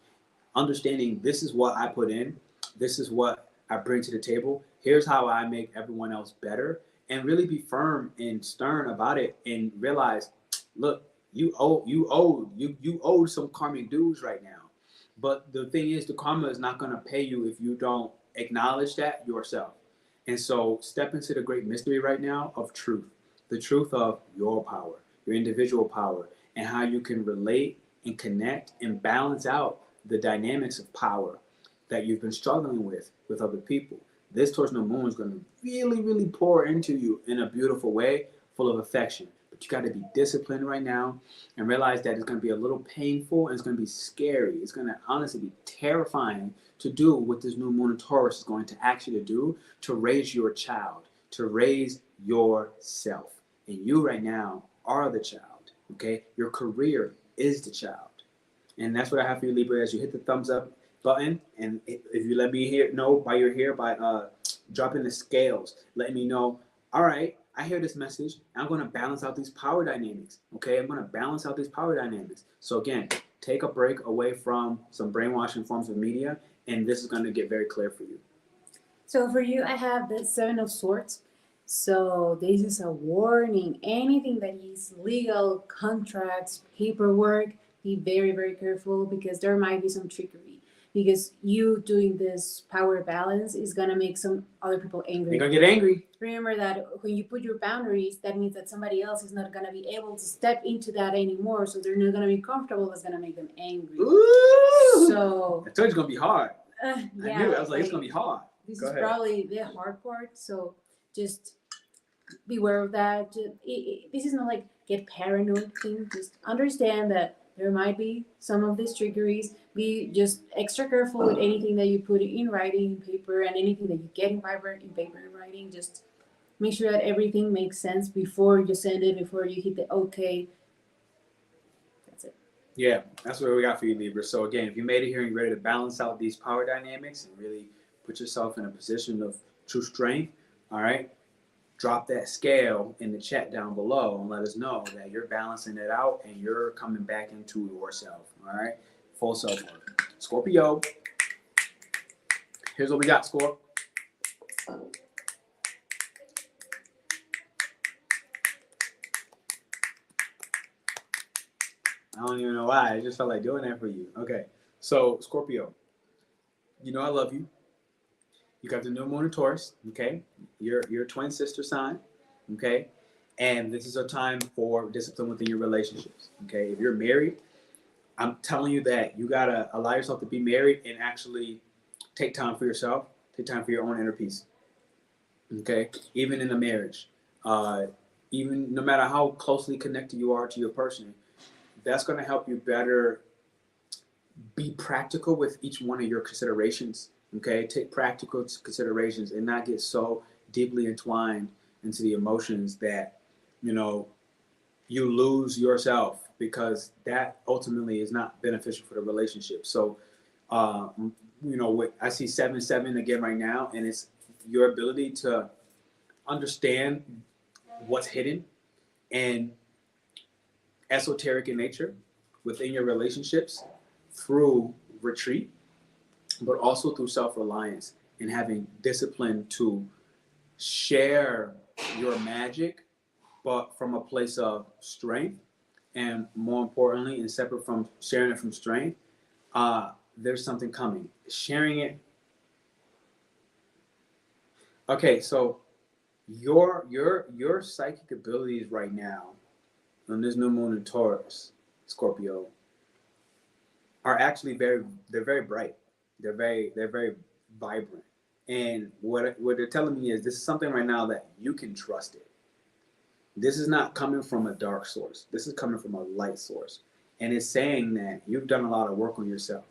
Understanding this is what I put in, this is what I bring to the table, here's how I make everyone else better, and really be firm and stern about it, and realize, look, you owed some karmic dues right now. But the thing is, the karma is not going to pay you if you don't acknowledge that yourself. And so step into the great mystery right now of truth, the truth of your power, your individual power, and how you can relate and connect and balance out the dynamics of power that you've been struggling with other people. This Taurus new moon is going to really, really pour into you in a beautiful way, full of affection. But you got to be disciplined right now and realize that it's going to be a little painful and it's going to be scary. It's going to honestly be terrifying to do what this new moon in Taurus is going to ask you to do, to raise your child, to raise yourself. And you right now are the child, okay? Your career is the child. And that's what I have for you, Libra, as you hit the thumbs up button. And if you let me know by you're here, by dropping the scales, letting me know, all right, I hear this message. I'm going to balance out these power dynamics, okay? I'm going to balance out these power dynamics. So again, take a break away from some brainwashing forms of media, and this is going to get very clear for you. So for you, I have the 7 of Swords. So this is a warning. Anything that is legal, contracts, paperwork, be very, very careful because there might be some trickery. Because you doing this power balance is gonna make some other people angry. You're gonna get angry. Remember that when you put your boundaries, that means that somebody else is not gonna be able to step into that anymore. So they're not gonna be comfortable. That's gonna make them angry. Ooh. So I told you it's gonna be hard. yeah, I knew it. I was like, it's gonna be hard. This Go is ahead. probably the hard part. So just beware of that. This is not like get paranoid thing. Just understand that there might be some of these trickeries. Be just extra careful with anything that you put in writing, in paper, and anything that you get in paper, in writing. Just make sure that everything makes sense before you send it, before you hit the okay. That's it. Yeah, that's what we got for you, Libra. So again, if you made it here and you're ready to balance out these power dynamics and really put yourself in a position of true strength, all right, drop that scale in the chat down below and let us know that you're balancing it out and you're coming back into yourself, all right? Full self-work. Scorpio, here's what we got, Scorp. I don't even know why. I just felt like doing that for you. Okay, so Scorpio, you know I love you. You got the new moon in Taurus, okay? You're a twin sister sign, okay? And this is a time for discipline within your relationships, okay? If you're married, I'm telling you that you gotta allow yourself to be married and actually take time for yourself, take time for your own inner peace, okay? Even in a marriage, even no matter how closely connected you are to your person, that's gonna help you better be practical with each one of your considerations. Okay, take practical considerations and not get so deeply entwined into the emotions that, you know, you lose yourself, because that ultimately is not beneficial for the relationship. So, you know, I see 7-7 again right now, and it's your ability to understand what's hidden and esoteric in nature within your relationships through retreat, but also through self-reliance and having discipline to share your magic, but from a place of strength. And more importantly, and separate from sharing it from strength, there's something coming. Sharing it. Okay, so your psychic abilities right now on this new moon in Taurus, Scorpio, are actually very bright. They're very vibrant. And what they're telling me is this is something right now that you can trust it. This is not coming from a dark source. This is coming from a light source. And it's saying that you've done a lot of work on yourself.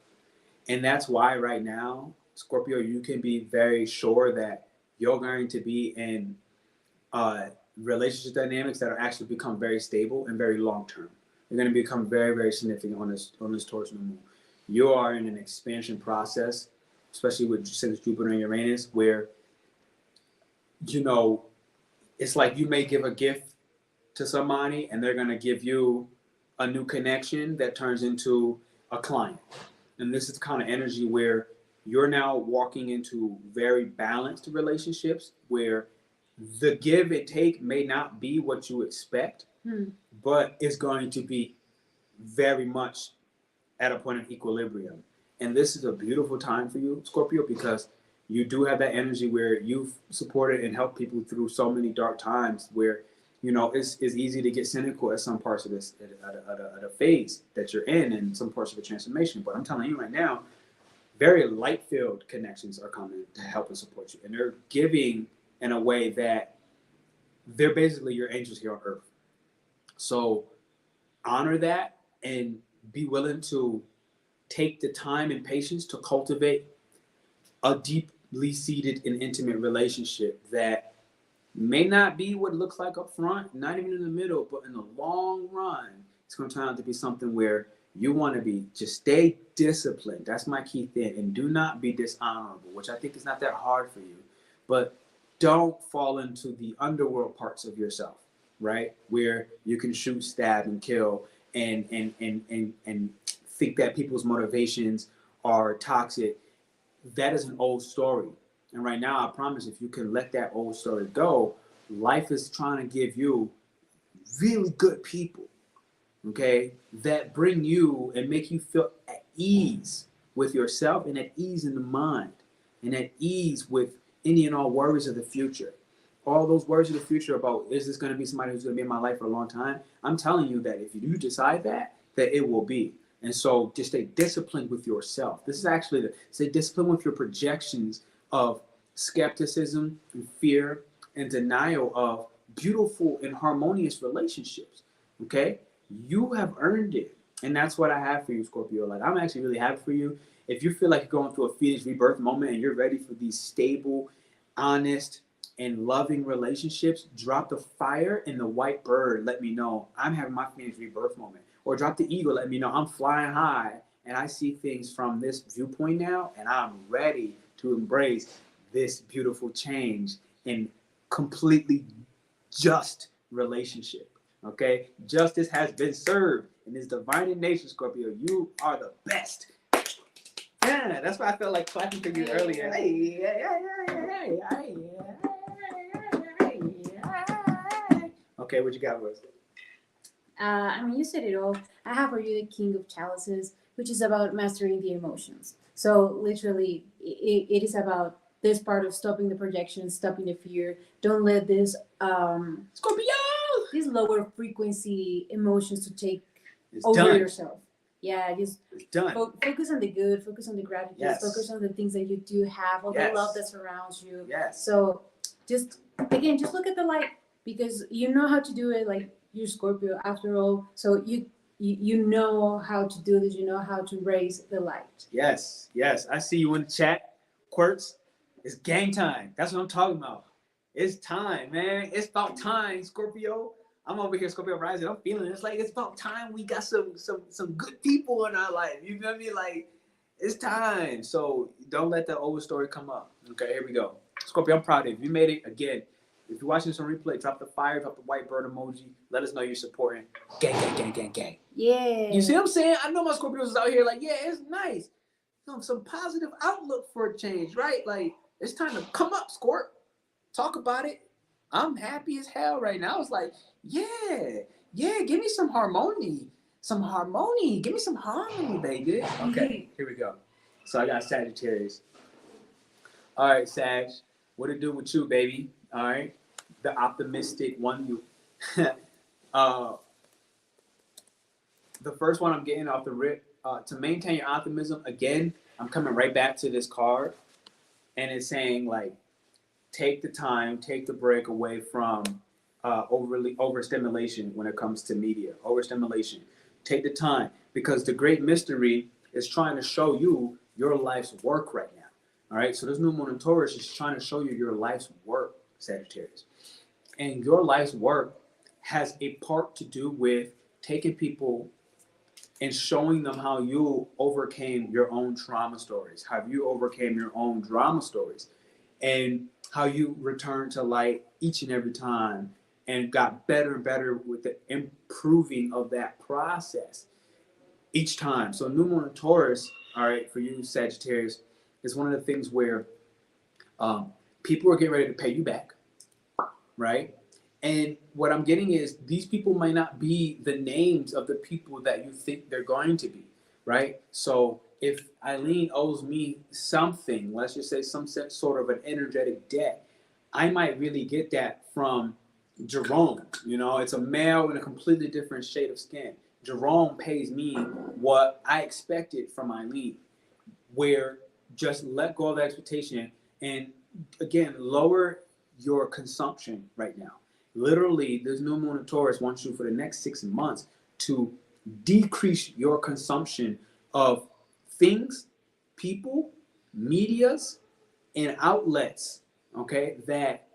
And that's why right now, Scorpio, you can be very sure that you're going to be in relationship dynamics that are actually become very stable and very long-term. They're going to become very, very significant on this Taurus new moon. You are in an expansion process, especially with Jupiter and Uranus, where, you know, it's like you may give a gift to somebody and they're going to give you a new connection that turns into a client. And this is the kind of energy where you're now walking into very balanced relationships where the give and take may not be what you expect, but it's going to be very much at a point of equilibrium. And this is a beautiful time for you, Scorpio, because you do have that energy where you've supported and helped people through so many dark times where, you know, it's easy to get cynical at some parts of this, at a phase that you're in and some parts of the transformation. But I'm telling you right now, very light-filled connections are coming to help and support you. And they're giving in a way that they're basically your angels here on earth. So honor that and be willing to take the time and patience to cultivate a deeply seated and intimate relationship that may not be what it looks like up front, not even in the middle, but in the long run, it's going to turn out to be something where you want to be, just stay disciplined. That's my key thing. And do not be dishonorable, which I think is not that hard for you. But don't fall into the underworld parts of yourself, right? Where you can shoot, stab, and kill and think that people's motivations are toxic. That is an old story. And right now, I promise, if you can let that old story go, life is trying to give you really good people okay, that bring you and make you feel at ease with yourself and at ease in the mind and at ease with any and all worries of the future. All those worries of the future about, is this going to be somebody who's going to be in my life for a long time? I'm telling you that if you decide that it will be. And so just stay disciplined with yourself. This is actually stay disciplined with your projections of skepticism and fear and denial of beautiful and harmonious relationships. Okay? You have earned it. And that's what I have for you, Scorpio. Like, I'm actually really happy for you. If you feel like you're going through a Phoenix rebirth moment and you're ready for these stable, honest, and loving relationships, drop the fire and the white bird. Let me know I'm having my Phoenix rebirth moment. Or drop the eagle. Let me know I'm flying high and I see things from this viewpoint now, and I'm ready to embrace this beautiful change in completely just relationship. Okay, justice has been served in this divine in nature, Scorpio. You are the best. Yeah, that's why I felt like clapping for you earlier. Okay, what you got for us? I mean, you said it all. I have for you the King of Chalices, which is about mastering the emotions. So literally, it is about this part of stopping the projection, stopping the fear. Don't let this Scorpio, these lower frequency emotions to take it's over done. Yourself. Yeah, just it's done. Focus on the good, focus on the gratitude, Yes. Focus on the things that you do have, all Yes. the love that surrounds you. Yes. So just look at the light, because you know how to do it. Like, you're Scorpio after all, so you know how to do this. You know how to raise the light. Yes, yes. I see you in the chat. Quirks, it's game time. That's what I'm talking about. It's time, man. It's about time, Scorpio. I'm over here, Scorpio rising. I'm feeling it. It's like it's about time we got some good people in our life. You know what I mean? Like, it's time. So don't let the old story come up. Okay, here we go. Scorpio, I'm proud of you. You made it again. If you're watching this on replay, drop the fire, drop the white bird emoji. Let us know you're supporting. Gang, gang, gang, gang, gang. Yeah. You see what I'm saying? I know my Scorpios is out here like, yeah, it's nice. Some positive outlook for a change, right? Like, it's time to come up, Scorp. Talk about it. I'm happy as hell right now. It's like, yeah, give me some harmony. Some harmony. Give me some harmony, baby. Okay, here we go. So I got Sagittarius. All right, Sag. What it do with you, baby? All right. The optimistic one. You. The first one I'm getting off the rip. To maintain your optimism, again, I'm coming right back to this card. And it's saying, like, take the time, take the break away from overstimulation when it comes to media. Overstimulation. Take the time, because the great mystery is trying to show you your life's work right now. All right, so this new moon in Taurus is trying to show you your life's work, Sagittarius. And your life's work has a part to do with taking people and showing them how you overcame your own trauma stories, how you overcame your own drama stories, and how you returned to light each and every time and got better and better with the improving of that process each time. So new moon in Taurus, all right, for you Sagittarius, is one of the things where people are getting ready to pay you back, right? And what I'm getting is these people might not be the names of the people that you think they're going to be, right? So if Aileen owes me something, let's just say some sort of an energetic debt, I might really get that from Jerome. You know, it's a male in a completely different shade of skin. Jerome pays me what I expected from Aileen, where just let go of the expectation and, again, lower your consumption right now. Literally, this new moon in Taurus wants you for the next 6 months to decrease your consumption of things, people, medias, and outlets, okay, that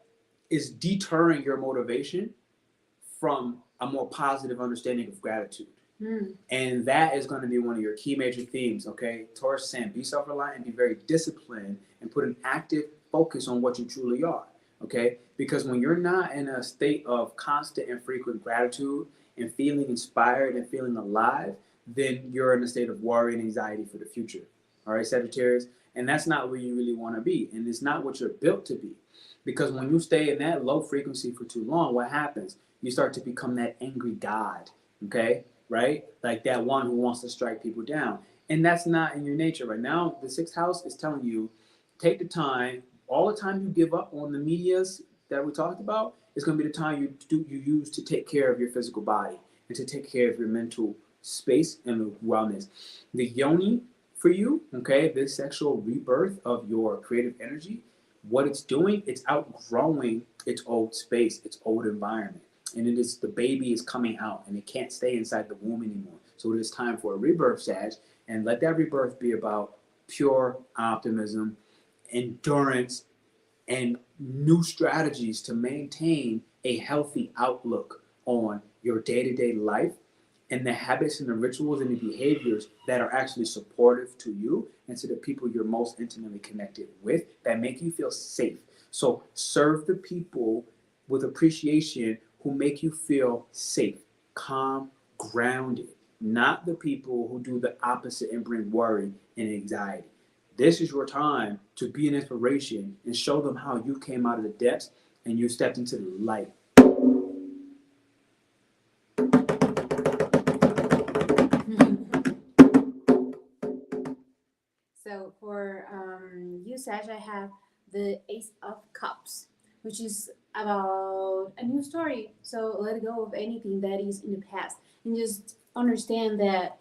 is deterring your motivation from a more positive understanding of gratitude. And that is going to be one of your key major themes, okay? Taurus saying, be self-reliant and be very disciplined and put an active focus on what you truly are, okay? Because when you're not in a state of constant and frequent gratitude and feeling inspired and feeling alive, then you're in a state of worry and anxiety for the future, all right, Sagittarius? And that's not where you really want to be, and it's not what you're built to be. Because when you stay in that low frequency for too long, what happens? You start to become that angry God, okay? right? Like that one who wants to strike people down. And that's not in your nature right now. The sixth house is telling you, take the time, all the time you give up on the medias that we talked about, is going to be the time you use to take care of your physical body and to take care of your mental space and wellness. The Yoni for you, okay, this sexual rebirth of your creative energy, what it's doing, it's outgrowing its old space, its old environment. And it is, the baby is coming out and it can't stay inside the womb anymore. So it is time for a rebirth, Sag, and let that rebirth be about pure optimism, endurance, and new strategies to maintain a healthy outlook on your day-to-day life and the habits and the rituals and the behaviors that are actually supportive to you and to the people you're most intimately connected with, that make you feel safe. So serve the people with appreciation who make you feel safe, calm, grounded, not the people who do the opposite and bring worry and anxiety. This is your time to be an inspiration and show them how you came out of the depths and you stepped into the light. So for you, Saj, I have the Ace of Cups, which is about a new story. So let go of anything that is in the past and just understand that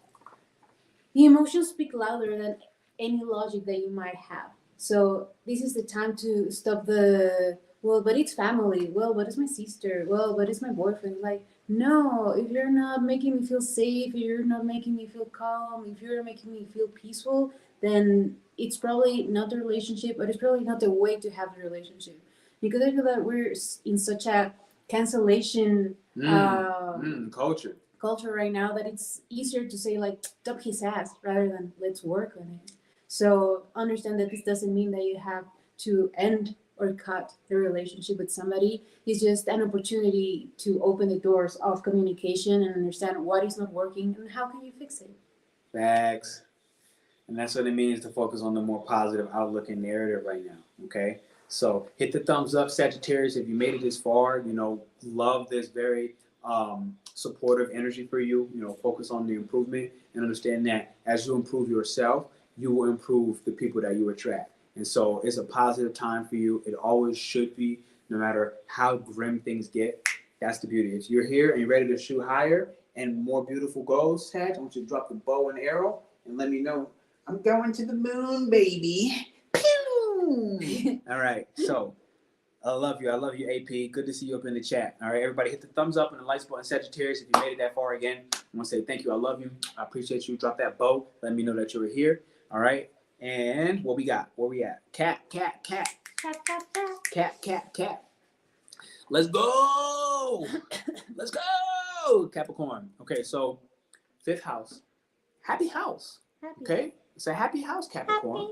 the emotions speak louder than any logic that you might have. So this is the time to stop the, well, but it's family. Well, but it's my sister. Well, but it's my boyfriend. Like, no, if you're not making me feel safe, if you're not making me feel calm, if you're making me feel peaceful, then it's probably not the relationship, but it's probably not the way to have the relationship. Because I feel that we're in such a cancellation culture right now that it's easier to say like dump his ass rather than let's work on it. So understand that this doesn't mean that you have to end or cut the relationship with somebody. It's just an opportunity to open the doors of communication and understand what is not working and how can you fix it. Facts. And that's what it means to focus on the more positive outlook and narrative right now. Okay. So hit the thumbs up, Sagittarius, if you made it this far. Love this very supportive energy for you. Focus on the improvement and understand that as you improve yourself, you will improve the people that you attract. And so it's a positive time for you. It always should be, no matter how grim things get. That's the beauty. If you're here and you're ready to shoot higher and more beautiful goals, Sag, I want you to drop the bow and arrow and let me know. I'm going to the moon, baby. Pew! All right. So I love you. I love you, AP. Good to see you up in the chat. All right, everybody, hit the thumbs up and the likes button, Sagittarius. If you made it that far again, I want to say thank you. I love you. I appreciate you. Drop that bow. Let me know that you were here. All right. And what we got? Where we at? Cat. Let's go. Let's go. Capricorn. Okay, so fifth house. Happy house. Okay. It's a happy house, Capricorn.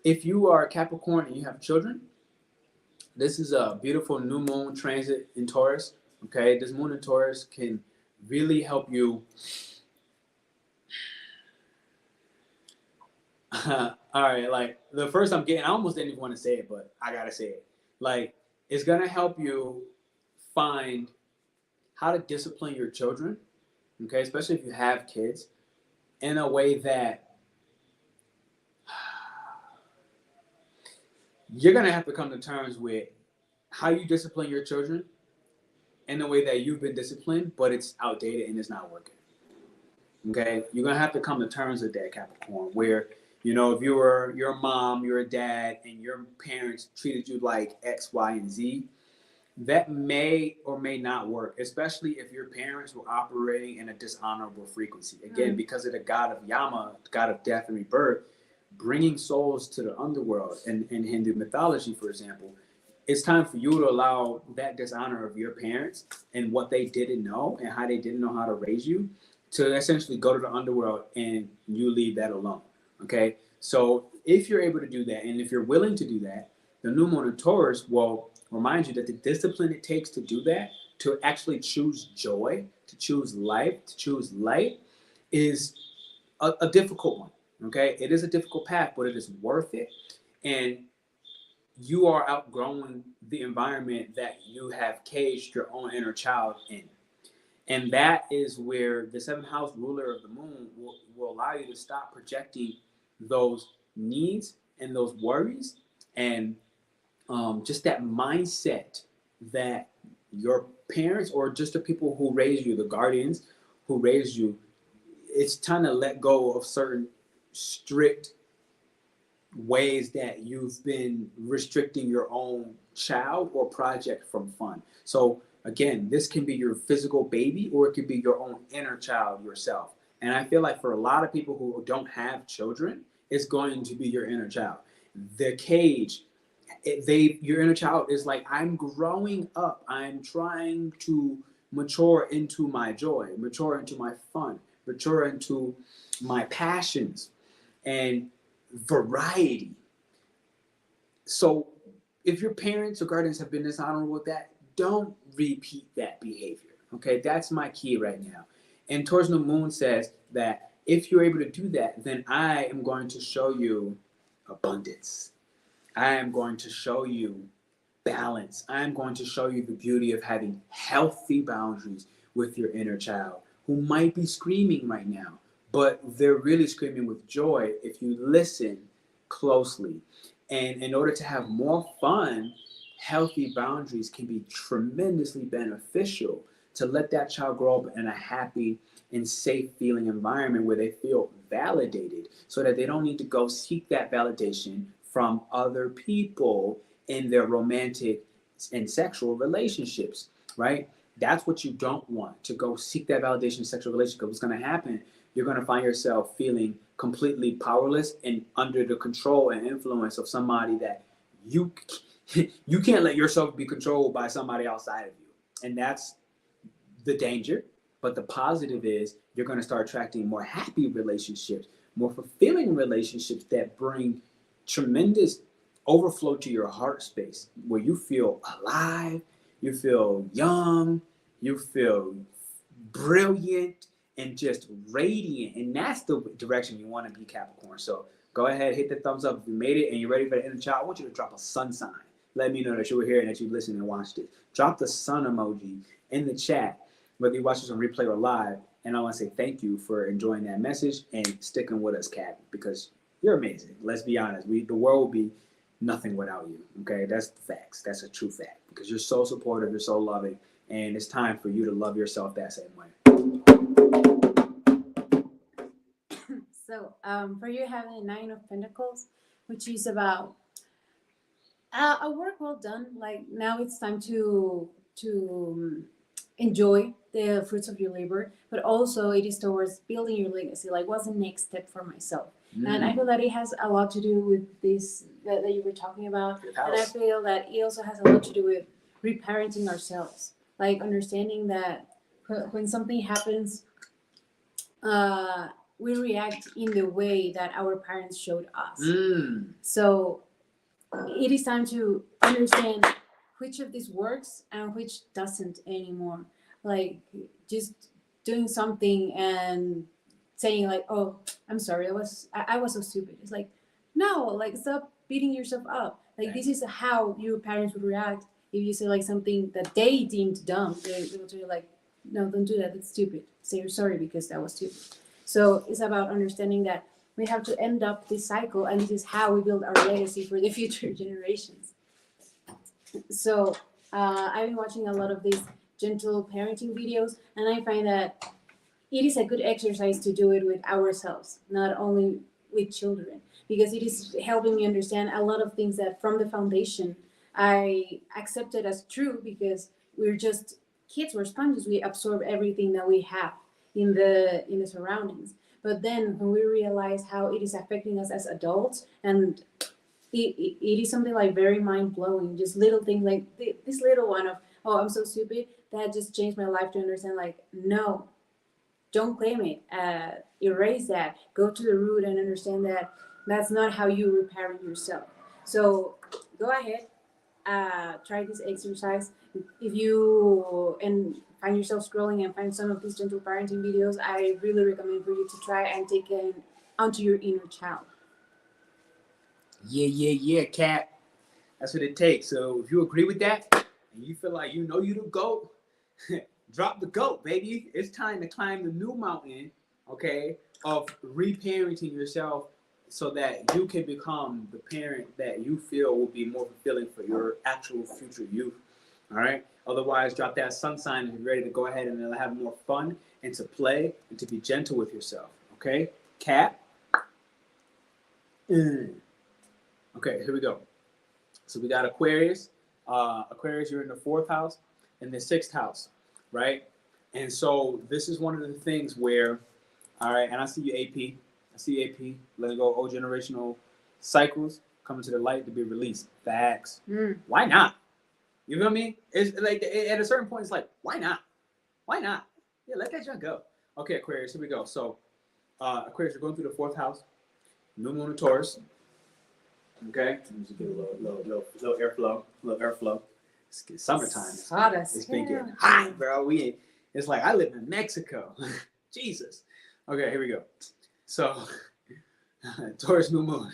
If you are a Capricorn and you have children, this is a beautiful new moon transit in Taurus. Okay, this moon in Taurus can really help you. All right, like the first I'm getting, I almost didn't even want to say it, but I gotta say it. Like, it's gonna help you find how to discipline your children, okay, especially if you have kids, in a way that you're gonna have to come to terms with how you discipline your children in a way that you've been disciplined, but it's outdated and it's not working. Okay, you're gonna have to come to terms with that, Capricorn, where if you're a mom, you're a dad, and your parents treated you like X, Y, and Z, that may or may not work, especially if your parents were operating in a dishonorable frequency. Again, because of the god of Yama, god of death and rebirth, bringing souls to the underworld in Hindu mythology, for example, it's time for you to allow that dishonor of your parents and what they didn't know and how they didn't know how to raise you to essentially go to the underworld, and you leave that alone. Okay, so if you're able to do that, and if you're willing to do that, the new moon in Taurus will remind you that the discipline it takes to do that, to actually choose joy, to choose life, to choose light, is a difficult one. Okay, it is a difficult path, but it is worth it. And you are outgrowing the environment that you have caged your own inner child in. And that is where the seventh house ruler of the moon will allow you to stop projecting those needs and those worries and just that mindset that your parents or just the people who raised you, the guardians who raised you, it's time to let go of certain strict ways that you've been restricting your own child or project from fun. So again, this can be your physical baby or it could be your own inner child yourself. And I feel like for a lot of people who don't have children, it's going to be your inner child. The cage, your inner child is like, I'm growing up. I'm trying to mature into my joy, mature into my fun, mature into my passions and variety. So if your parents or guardians have been dishonorable with that, don't repeat that behavior. Okay, that's my key right now. And Taurus New Moon says that if you're able to do that, then I am going to show you abundance. I am going to show you balance. I am going to show you the beauty of having healthy boundaries with your inner child who might be screaming right now, but they're really screaming with joy if you listen closely. And in order to have more fun, healthy boundaries can be tremendously beneficial to let that child grow up in a happy and safe feeling environment where they feel validated so that they don't need to go seek that validation from other people in their romantic and sexual relationships, right? That's what you don't want, to go seek that validation in sexual relationship. What's going to happen, you're going to find yourself feeling completely powerless and under the control and influence of somebody that you can't let yourself be controlled by somebody outside of you. And that's the danger. But the positive is you're going to start attracting more happy relationships, more fulfilling relationships that bring tremendous overflow to your heart space where you feel alive, you feel young, you feel brilliant and just radiant. And that's the direction you want to be, Capricorn. So go ahead, hit the thumbs up if you made it and you're ready for the inner child. I want you to drop a sun sign. Let me know that you were here and that you listened and watched it. Drop the sun emoji in the chat, whether you watch this on replay or live. And I want to say thank you for enjoying that message and sticking with us, Cap, because you're amazing. Let's be honest. The world will be nothing without you. Okay, that's the facts. That's a true fact because you're so supportive, you're so loving, and it's time for you to love yourself that same way. So, for you having the Nine of Pentacles, which is about a work well done. Like now, it's time to enjoy the fruits of your labor, but also it is towards building your legacy. Like, what's the next step for myself? And I feel that it has a lot to do with this that you were talking about. And I feel that it also has a lot to do with reparenting ourselves. Like understanding that when something happens, we react in the way that our parents showed us. So it is time to understand which of this works and which doesn't anymore. Like just doing something and saying like, oh, I'm sorry, I was so stupid. It's like, no, like stop beating yourself up. Like this is how your parents would react if you say like something that they deemed dumb. They will tell you like, no, don't do that, that's stupid. Say you're sorry because that was stupid. So it's about understanding that we have to end up this cycle, and this is how we build our legacy for the future generations. So I've been watching a lot of these gentle parenting videos, and I find that it is a good exercise to do it with ourselves, not only with children, because it is helping me understand a lot of things that from the foundation I accepted as true, because we're just kids, we're sponges, we absorb everything that we have in the surroundings. But then when we realize how it is affecting us as adults, and it is something like very mind-blowing, just little things like this little one of, oh, I'm so stupid, that just changed my life to understand like, no, don't claim it, erase that, go to the root and understand that that's not how you repair yourself. So go ahead, try this exercise. If you find yourself scrolling and find some of these gentle parenting videos, I really recommend for you to try and take it onto your inner child. Yeah, Cat. That's what it takes. So if you agree with that and you feel like you know you the GOAT, drop the goat, baby. It's time to climb the new mountain, okay, of reparenting yourself so that you can become the parent that you feel will be more fulfilling for your actual future youth. All right. Otherwise, drop that sun sign and be ready to go ahead and have more fun and to play and to be gentle with yourself. Okay. Cat. Okay, here we go. So we got Aquarius. Aquarius, you're in the 4th house and the 6th house, right? And so this is one of the things where, all right, and I see you, AP. I see you, AP. Letting go old generational cycles coming to the light to be released. Facts. Why not? You know what I mean? It's like at a certain point, it's like, why not? Why not? Yeah, let that junk go. Okay, Aquarius, here we go. So, Aquarius, you're going through the 4th house. New moon in Taurus. Okay, let me just give a little airflow. It's summertime. It's been getting hot, bro. It's like I live in Mexico. Jesus. Okay, here we go. So, Taurus new moon.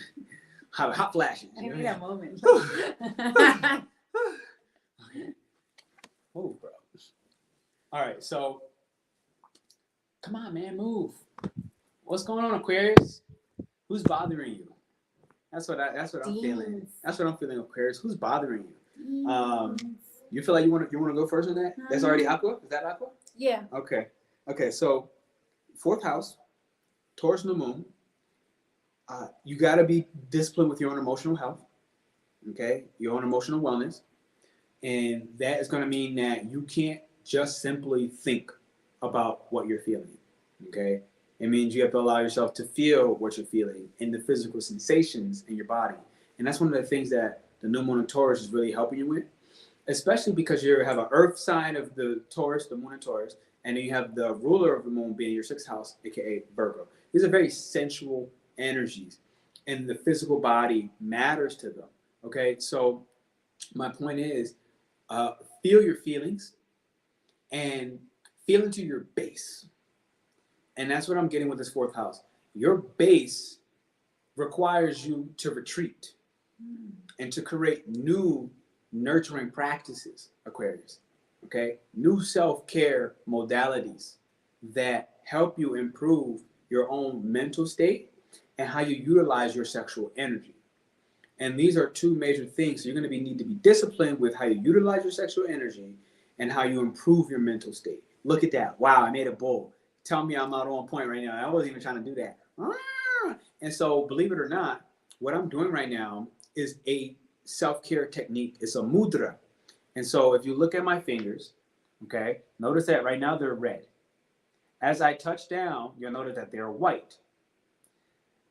Hot flashes. I need that moment. Move, bro. All right, so come on, man, move. What's going on, Aquarius? Who's bothering you? That's what I'm feeling. That's what I'm feeling, Aquarius. Who's bothering you? You feel like you want to go first on that? That's already Aqua. Is that Aqua? Yeah. Okay. So, 4th house, Taurus new moon. You got to be disciplined with your own emotional health. Okay, your own emotional wellness, and that is going to mean that you can't just simply think about what you're feeling. Okay. It means you have to allow yourself to feel what you're feeling and the physical sensations in your body. And that's one of the things that the new moon in Taurus is really helping you with, especially because you have an earth sign of the Taurus, the moon in Taurus, and then you have the ruler of the moon being your 6th house, aka Virgo. These are very sensual energies, and the physical body matters to them. Okay, so my point is, feel your feelings and feel into your base. And that's what I'm getting with this 4th house. Your base requires you to retreat and to create new nurturing practices, Aquarius. Okay? New self-care modalities that help you improve your own mental state and how you utilize your sexual energy. And these are 2 major things. So you're going to need to be disciplined with how you utilize your sexual energy and how you improve your mental state. Look at that. Wow, I made a bull. Tell me I'm not on point right now. I wasn't even trying to do that. And so, believe it or not, what I'm doing right now is a self-care technique. It's a mudra. And so, if you look at my fingers, okay, notice that right now they're red. As I touch down, you'll notice that they're white.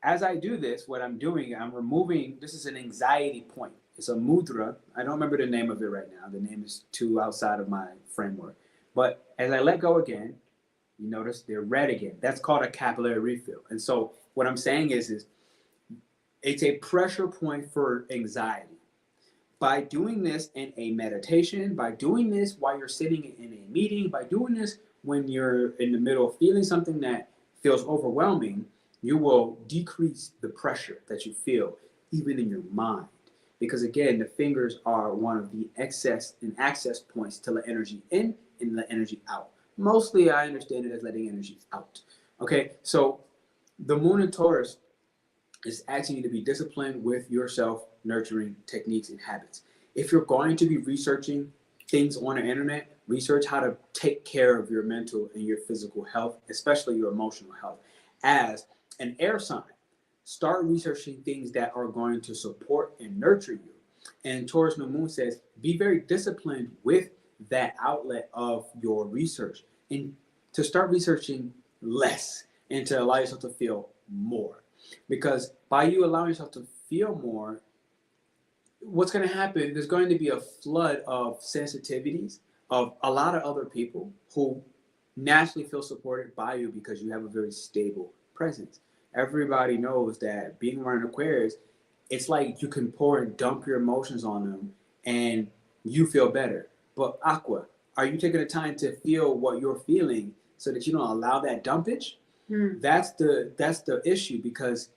As I do this, what I'm doing, I'm removing, this is an anxiety point. It's a mudra. I don't remember the name of it right now. The name is too outside of my framework. But as I let go again, you notice they're red again. That's called a capillary refill. And so what I'm saying is it's a pressure point for anxiety. By doing this in a meditation, by doing this while you're sitting in a meeting, by doing this when you're in the middle of feeling something that feels overwhelming, you will decrease the pressure that you feel even in your mind. Because again, the fingers are one of the excess and access points to let energy in and let energy out. Mostly I understand it as letting energy out. Okay, so the moon in Taurus is asking you to be disciplined with your self-nurturing techniques and habits. If you're going to be researching things on the internet, research how to take care of your mental and your physical health, especially your emotional health. As an air sign, start researching things that are going to support and nurture you. And Taurus new moon says, be very disciplined with that outlet of your research and to start researching less and to allow yourself to feel more. Because by you allowing yourself to feel more, what's going to happen, there's going to be a flood of sensitivities of a lot of other people who naturally feel supported by you because you have a very stable presence. Everybody knows that being around Aquarius, it's like you can pour and dump your emotions on them and you feel better. But Aqua, are you taking the time to feel what you're feeling so that you don't allow that dumpage? That's the issue, because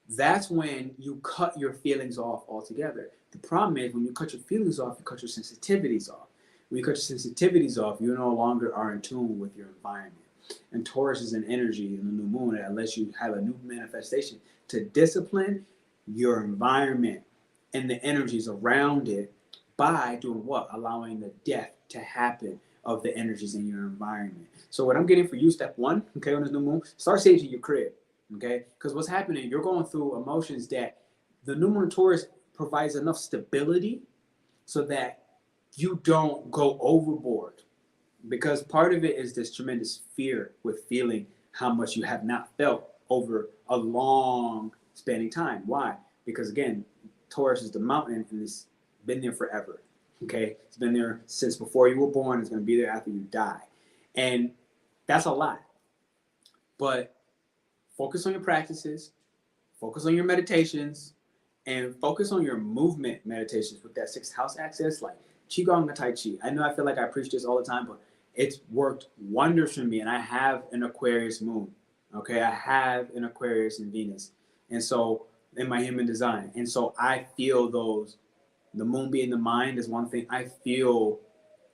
that's when you cut your feelings off altogether. The problem is when you cut your feelings off, you cut your sensitivities off. When you cut your sensitivities off, you no longer are in tune with your environment. And Taurus is an energy in the new moon that lets you have a new manifestation to discipline your environment and the energies around it by doing what? Allowing the death to happen of the energies in your environment. So what I'm getting for you, step one, okay, on this new moon, start saging your crib, okay? Because what's happening, you're going through emotions that the new moon Taurus provides enough stability so that you don't go overboard. Because part of it is this tremendous fear with feeling how much you have not felt over a long spanning time. Why? Because again, Taurus is the mountain and it's been there forever. Okay, it's been there since before you were born. It's going to be there after you die, and that's a lot. But focus on your practices, focus on your meditations, and focus on your movement meditations with that sixth house access, like Qigong and Tai Chi. I know I feel like I preach this all the time, but it's worked wonders for me. And I have an Aquarius moon. Okay, I have an Aquarius in Venus, and so in my human design, and so I feel those. The moon being the mind is one thing. I feel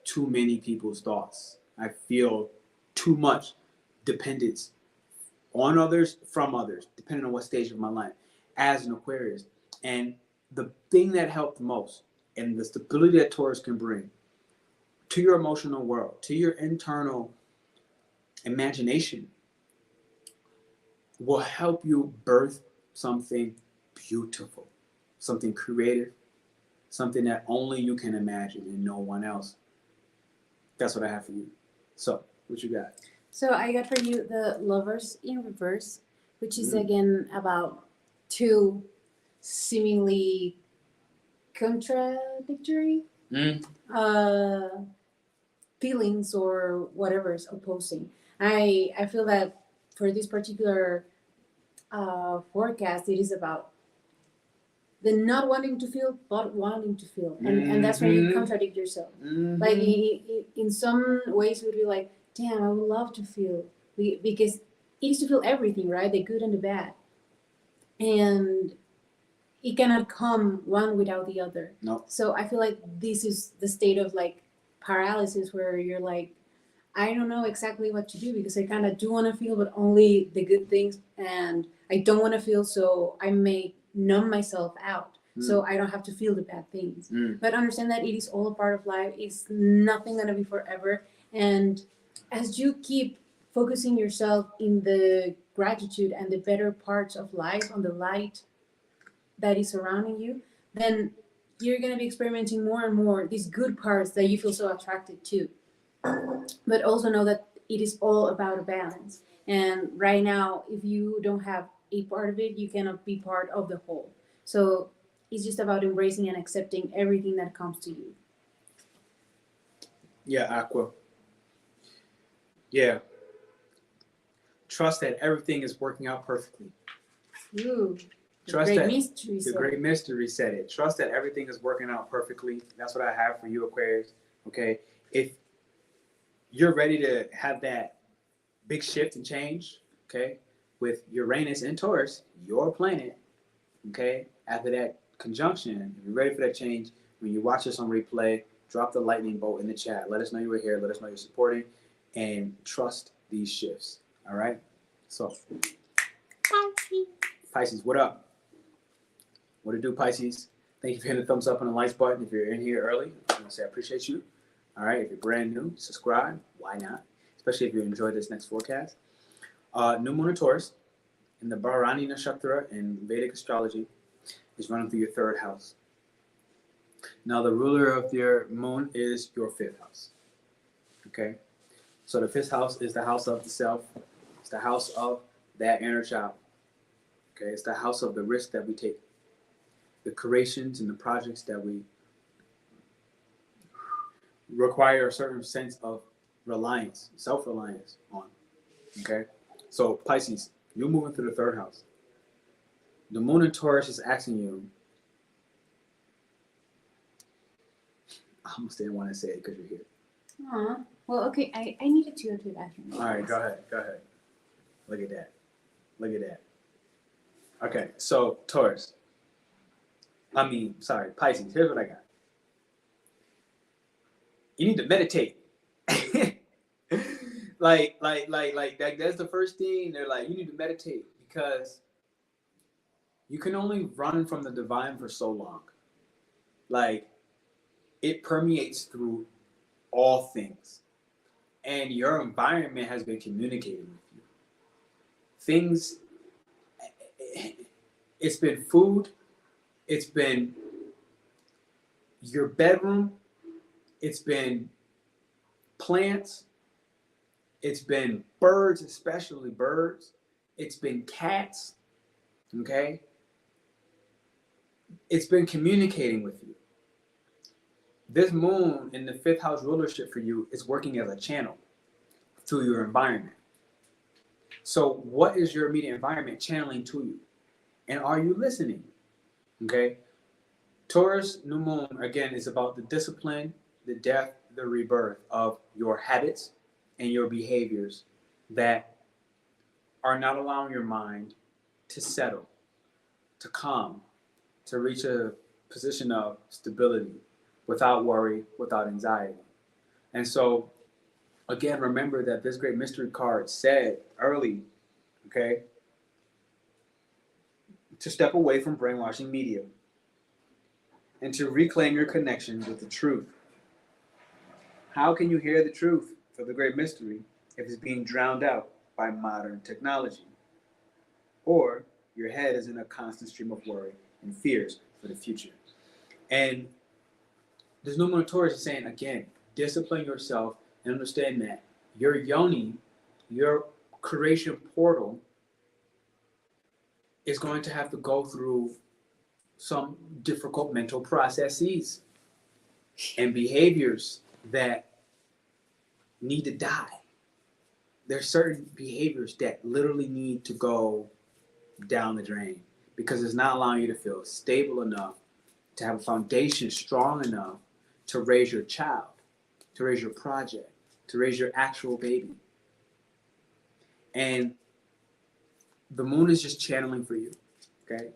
too many people's thoughts. I feel too much dependence on others, from others, depending on what stage of my life, as an Aquarius. And the thing that helped most, and the stability that Taurus can bring to your emotional world, to your internal imagination, will help you birth something beautiful, something creative, something that only you can imagine and no one else. That's what I have for you. So, what you got? So I got for you the Lovers in Reverse, which is again about two seemingly contradictory feelings or whatever is opposing. I feel that for this particular forecast, it is about the not wanting to feel, but wanting to feel. And that's when you contradict yourself. Like in some ways, it would be like, damn, I would love to feel. Because it is to feel everything, right? The good and the bad. And it cannot come one without the other. No. So I feel like this is the state of like paralysis where you're like, I don't know exactly what to do because I kind of do want to feel, but only the good things. And I don't want to feel, so I may numb myself out so I don't have to feel the bad things. But understand that it is all a part of life. It's nothing going to be forever. And as you keep focusing yourself in the gratitude and the better parts of life, on the light that is surrounding you, then you're going to be experimenting more and more these good parts that you feel so attracted to. But also know that it is all about a balance. And right now, if you don't have a part of it, you cannot be part of the whole. So it's just about embracing and accepting everything that comes to you. Yeah, Aqua. Yeah. Trust that everything is working out perfectly. Ooh, Trust great that mystery. the great mystery said it. Trust that everything is working out perfectly. That's what I have for you, Aquarius. Okay. If you're ready to have that big shift and change, okay, with Uranus and Taurus, your planet, okay, after that conjunction, if you're ready for that change, when you watch this on replay, drop the lightning bolt in the chat. Let us know you were here. Let us know you're supporting, and trust these shifts. All right? So, Pisces, what up? What it do, Pisces? Thank you for hitting the thumbs up and the likes button. If you're in here early, I want to say I appreciate you. All right, if you're brand new, subscribe. Why not? Especially if you enjoyed this next forecast. New Moon in Taurus in the Bharani Nakshatra in Vedic astrology is running through your third house. Now, the ruler of your moon is your fifth house. Okay? So the fifth house is the house of the self. It's the house of that inner child. Okay? It's the house of the risk that we take, the creations and the projects that we require a certain sense of reliance, self-reliance on. Okay? So Pisces, you're moving through the third house. The moon in Taurus is asking you, I almost didn't want to say it because you're here. Aw. Well, okay, I needed to go to the bathroom. All right, go ahead. Look at that. Okay, so Pisces, here's what I got. You need to meditate. That's the first thing. They're like, you need to meditate because you can only run from the divine for so long. Like, it permeates through all things. And your environment has been communicating with you. Things, it's been food, it's been your bedroom, it's been plants, it's been birds, especially birds, it's been cats, okay? It's been communicating with you. This moon in the 5th house rulership for you is working as a channel through your environment. So what is your immediate environment channeling to you? And are you listening? Okay? Taurus new moon, again, is about the discipline, the death, the rebirth of your habits and your behaviors that are not allowing your mind to settle, to calm, to reach a position of stability without worry, without anxiety. And so, again, remember that this great mystery card said early, okay, to step away from brainwashing media and to reclaim your connection with the truth. How can you hear the truth for the great mystery if it's being drowned out by modern technology? Or your head is in a constant stream of worry and fears for the future. And there's no more Taurus is saying, again, discipline yourself and understand that your Yoni, your creation portal, is going to have to go through some difficult mental processes and behaviors that need to die. There's certain behaviors that literally need to go down the drain because it's not allowing you to feel stable enough, to have a foundation strong enough to raise your child, to raise your project, to raise your actual baby. And the moon is just channeling for you, okay?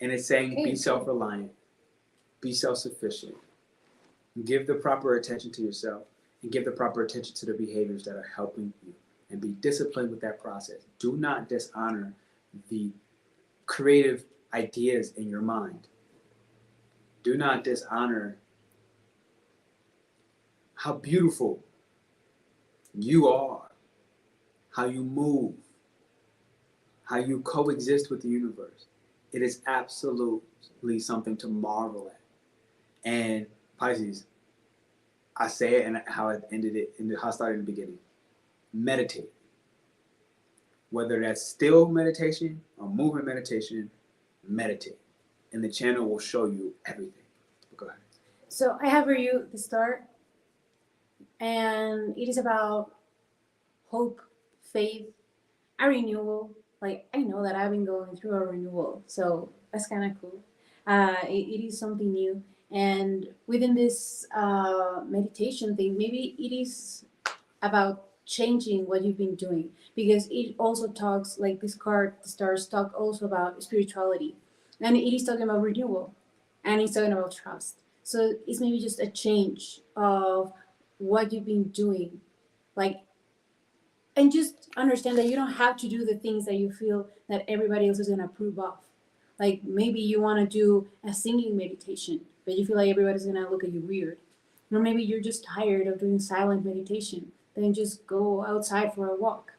And it's saying be self-reliant, be self-sufficient, give the proper attention to yourself, and give the proper attention to the behaviors that are helping you, and be disciplined with that process. Do not dishonor the creative ideas in your mind. Do not dishonor how beautiful you are, how you move, how you coexist with the universe. It is absolutely something to marvel at. And Pisces, I say it and how I ended it, how I started in the beginning. Meditate. Whether that's still meditation or movement meditation, meditate. And the channel will show you everything. Go ahead. So I have for you the start, and it is about hope, faith, a renewal. Like, I know that I've been going through a renewal, so that's kind of cool. It is something new. And within this meditation thing, maybe it is about changing what you've been doing, because it also talks, like this card, the stars, talk also about spirituality. And it is talking about renewal, and it's talking about trust. So it's maybe just a change of what you've been doing. Like, and just understand that you don't have to do the things that you feel that everybody else is going to approve of. Like, maybe you want to do a singing meditation, but you feel like everybody's going to look at you weird. Or maybe you're just tired of doing silent meditation. Then just go outside for a walk.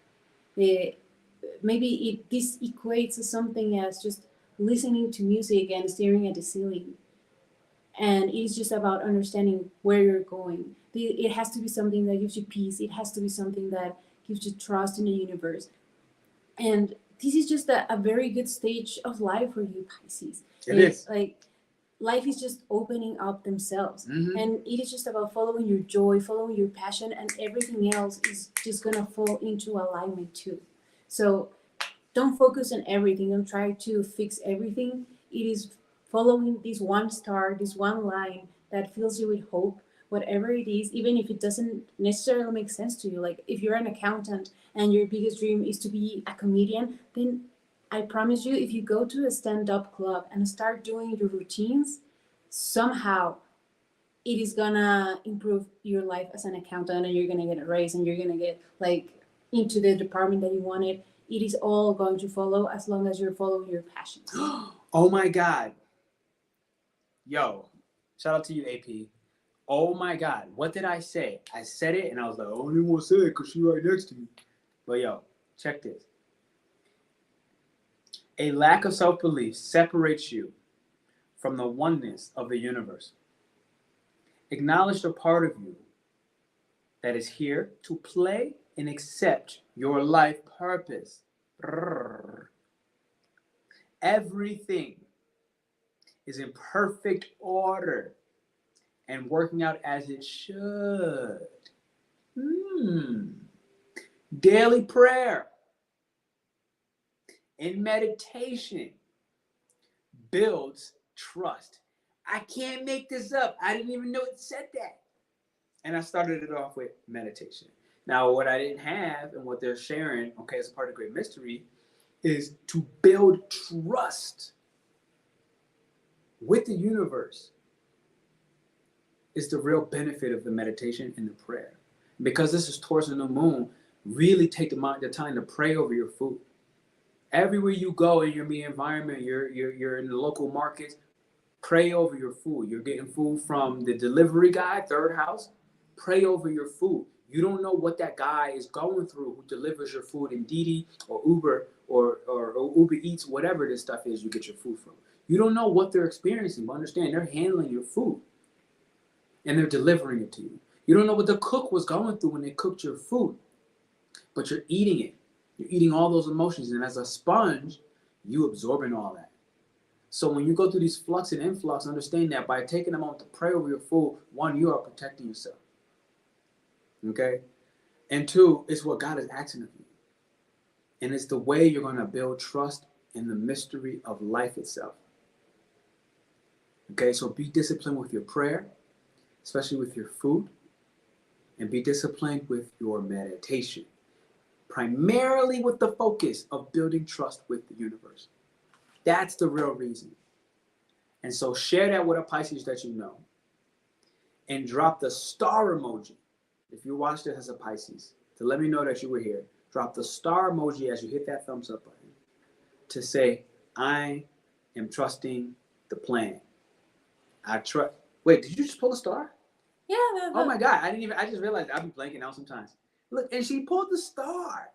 Maybe this equates to something as just listening to music and staring at the ceiling. And it's just about understanding where you're going. It has to be something that gives you peace. It has to be something that gives you trust in the universe. And this is just a very good stage of life for you, Pisces. It is. Like, life is just opening up themselves. Mm-hmm. And it is just about following your joy, following your passion, and everything else is just going to fall into alignment too. So don't focus on everything. Don't try to fix everything. It is following this one star, this one line that fills you with hope, whatever it is, even if it doesn't necessarily make sense to you. Like, if you're an accountant and your biggest dream is to be a comedian, then I promise you, if you go to a stand-up club and start doing your routines, somehow it is gonna improve your life as an accountant, and you're gonna get a raise, and you're gonna get like into the department that you wanted. It is all going to follow as long as you're following your passions. Oh my God. Yo, shout out to you, AP. Oh my God. What did I say? I said it and I was like, I don't even want to say it because she's right next to me. But yo, check this. A lack of self-belief separates you from the oneness of the universe. Acknowledge the part of you that is here to play and accept your life purpose. Everything is in perfect order and working out as it should. Daily prayer and meditation builds trust. I can't make this up. I didn't even know it said that. And I started it off with meditation. Now, what I didn't have and what they're sharing, okay, as a part of Great Mystery, is to build trust with the universe is the real benefit of the meditation and the prayer. Because this is Taurus and the moon, really take the time to pray over your food. Everywhere you go in your environment, you're in the local markets, pray over your food. You're getting food from the delivery guy, third house, pray over your food. You don't know what that guy is going through who delivers your food in Didi or Uber or Uber Eats, whatever this stuff is you get your food from. You don't know what they're experiencing, but understand they're handling your food and they're delivering it to you. You don't know what the cook was going through when they cooked your food, but you're eating it. You're eating all those emotions, and as a sponge, you absorbing all that. So when you go through these flux and influx, understand that by taking a moment to pray over your food, one, you are protecting yourself. Okay? And two, it's what God is asking of you. And it's the way you're going to build trust in the mystery of life itself. Okay, so be disciplined with your prayer, especially with your food, and be disciplined with your meditation, primarily with the focus of building trust with the universe. That's the real reason. And so share that with a Pisces that you know, and drop the star emoji. If you watched this as a Pisces, to let me know that you were here, drop the star emoji as you hit that thumbs up button to say, I am trusting the plan. I trust. Wait, did you just pull a star? Yeah. Oh my God, I just realized I'll be blanking out sometimes. Look, and she pulled the star.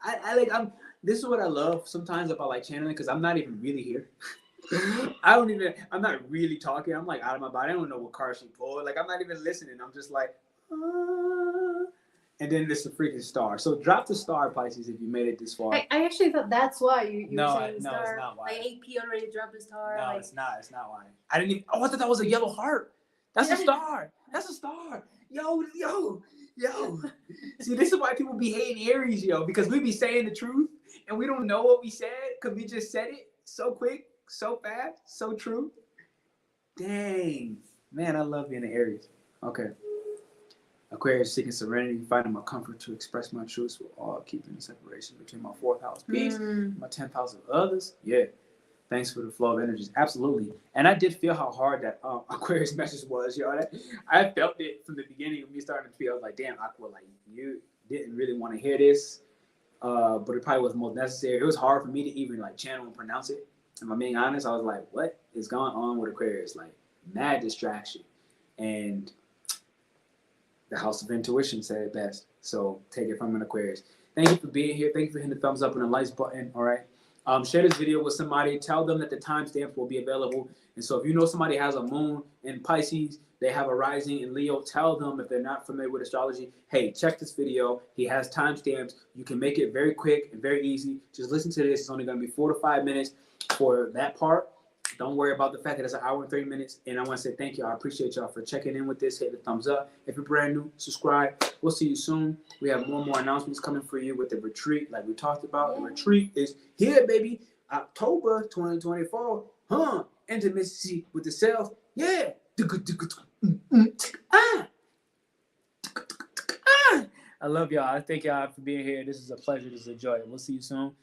This is what I love sometimes about like channeling, because I'm not even really here. I'm not really talking. I'm like out of my body. I don't know what card she pulled. Like I'm not even listening. I'm just like, and then there's a freaking star. So drop the star, Pisces, if you made it this far. I actually thought that's why you No, were saying star. it's not why. Like AP already dropped the star. No, like... it's not why. I didn't even. Oh, I thought that was a yellow heart. That's a star. That's a star. Yo. See, this is why people be hating Aries, yo, because we be saying the truth and we don't know what we said because we just said it so quick, so fast, so true. Dang. Man, I love being an Aries. Okay. Aquarius, seeking serenity, finding my comfort to express my truths while all keeping the separation between my 4th house peace and my 10th house of others. Yeah. Thanks for the flow of energies. Absolutely. And I did feel how hard that Aquarius message was, yo. I felt it from the beginning of me starting to feel. I was like, damn, Aqua, like, you didn't really want to hear this, but it probably was most necessary. It was hard for me to even, like, channel and pronounce it. If I'm being honest, I was like, what is going on with Aquarius? Like, mad distraction. And the House of Intuition said it best. So take it from an Aquarius. Thank you for being here. Thank you for hitting the thumbs up and the likes button. All right. Share this video with somebody. Tell them that the timestamps will be available. And so if you know somebody has a moon in Pisces, they have a rising in Leo, tell them if they're not familiar with astrology, hey, check this video. He has timestamps. You can make it very quick and very easy. Just listen to this. It's only going to be 4 to 5 minutes for that part. Don't worry about the fact that it's 1 hour and 30 minutes. And I want to say thank you. I appreciate y'all for checking in with this. Hit the thumbs up. If you're brand new, subscribe. We'll see you soon. We have more and more announcements coming for you with the retreat like we talked about. Yeah. The retreat is here, baby. October 2024. Intimacy with the self. Yeah. I love y'all. I thank y'all for being here. This is a pleasure. This is a joy. We'll see you soon.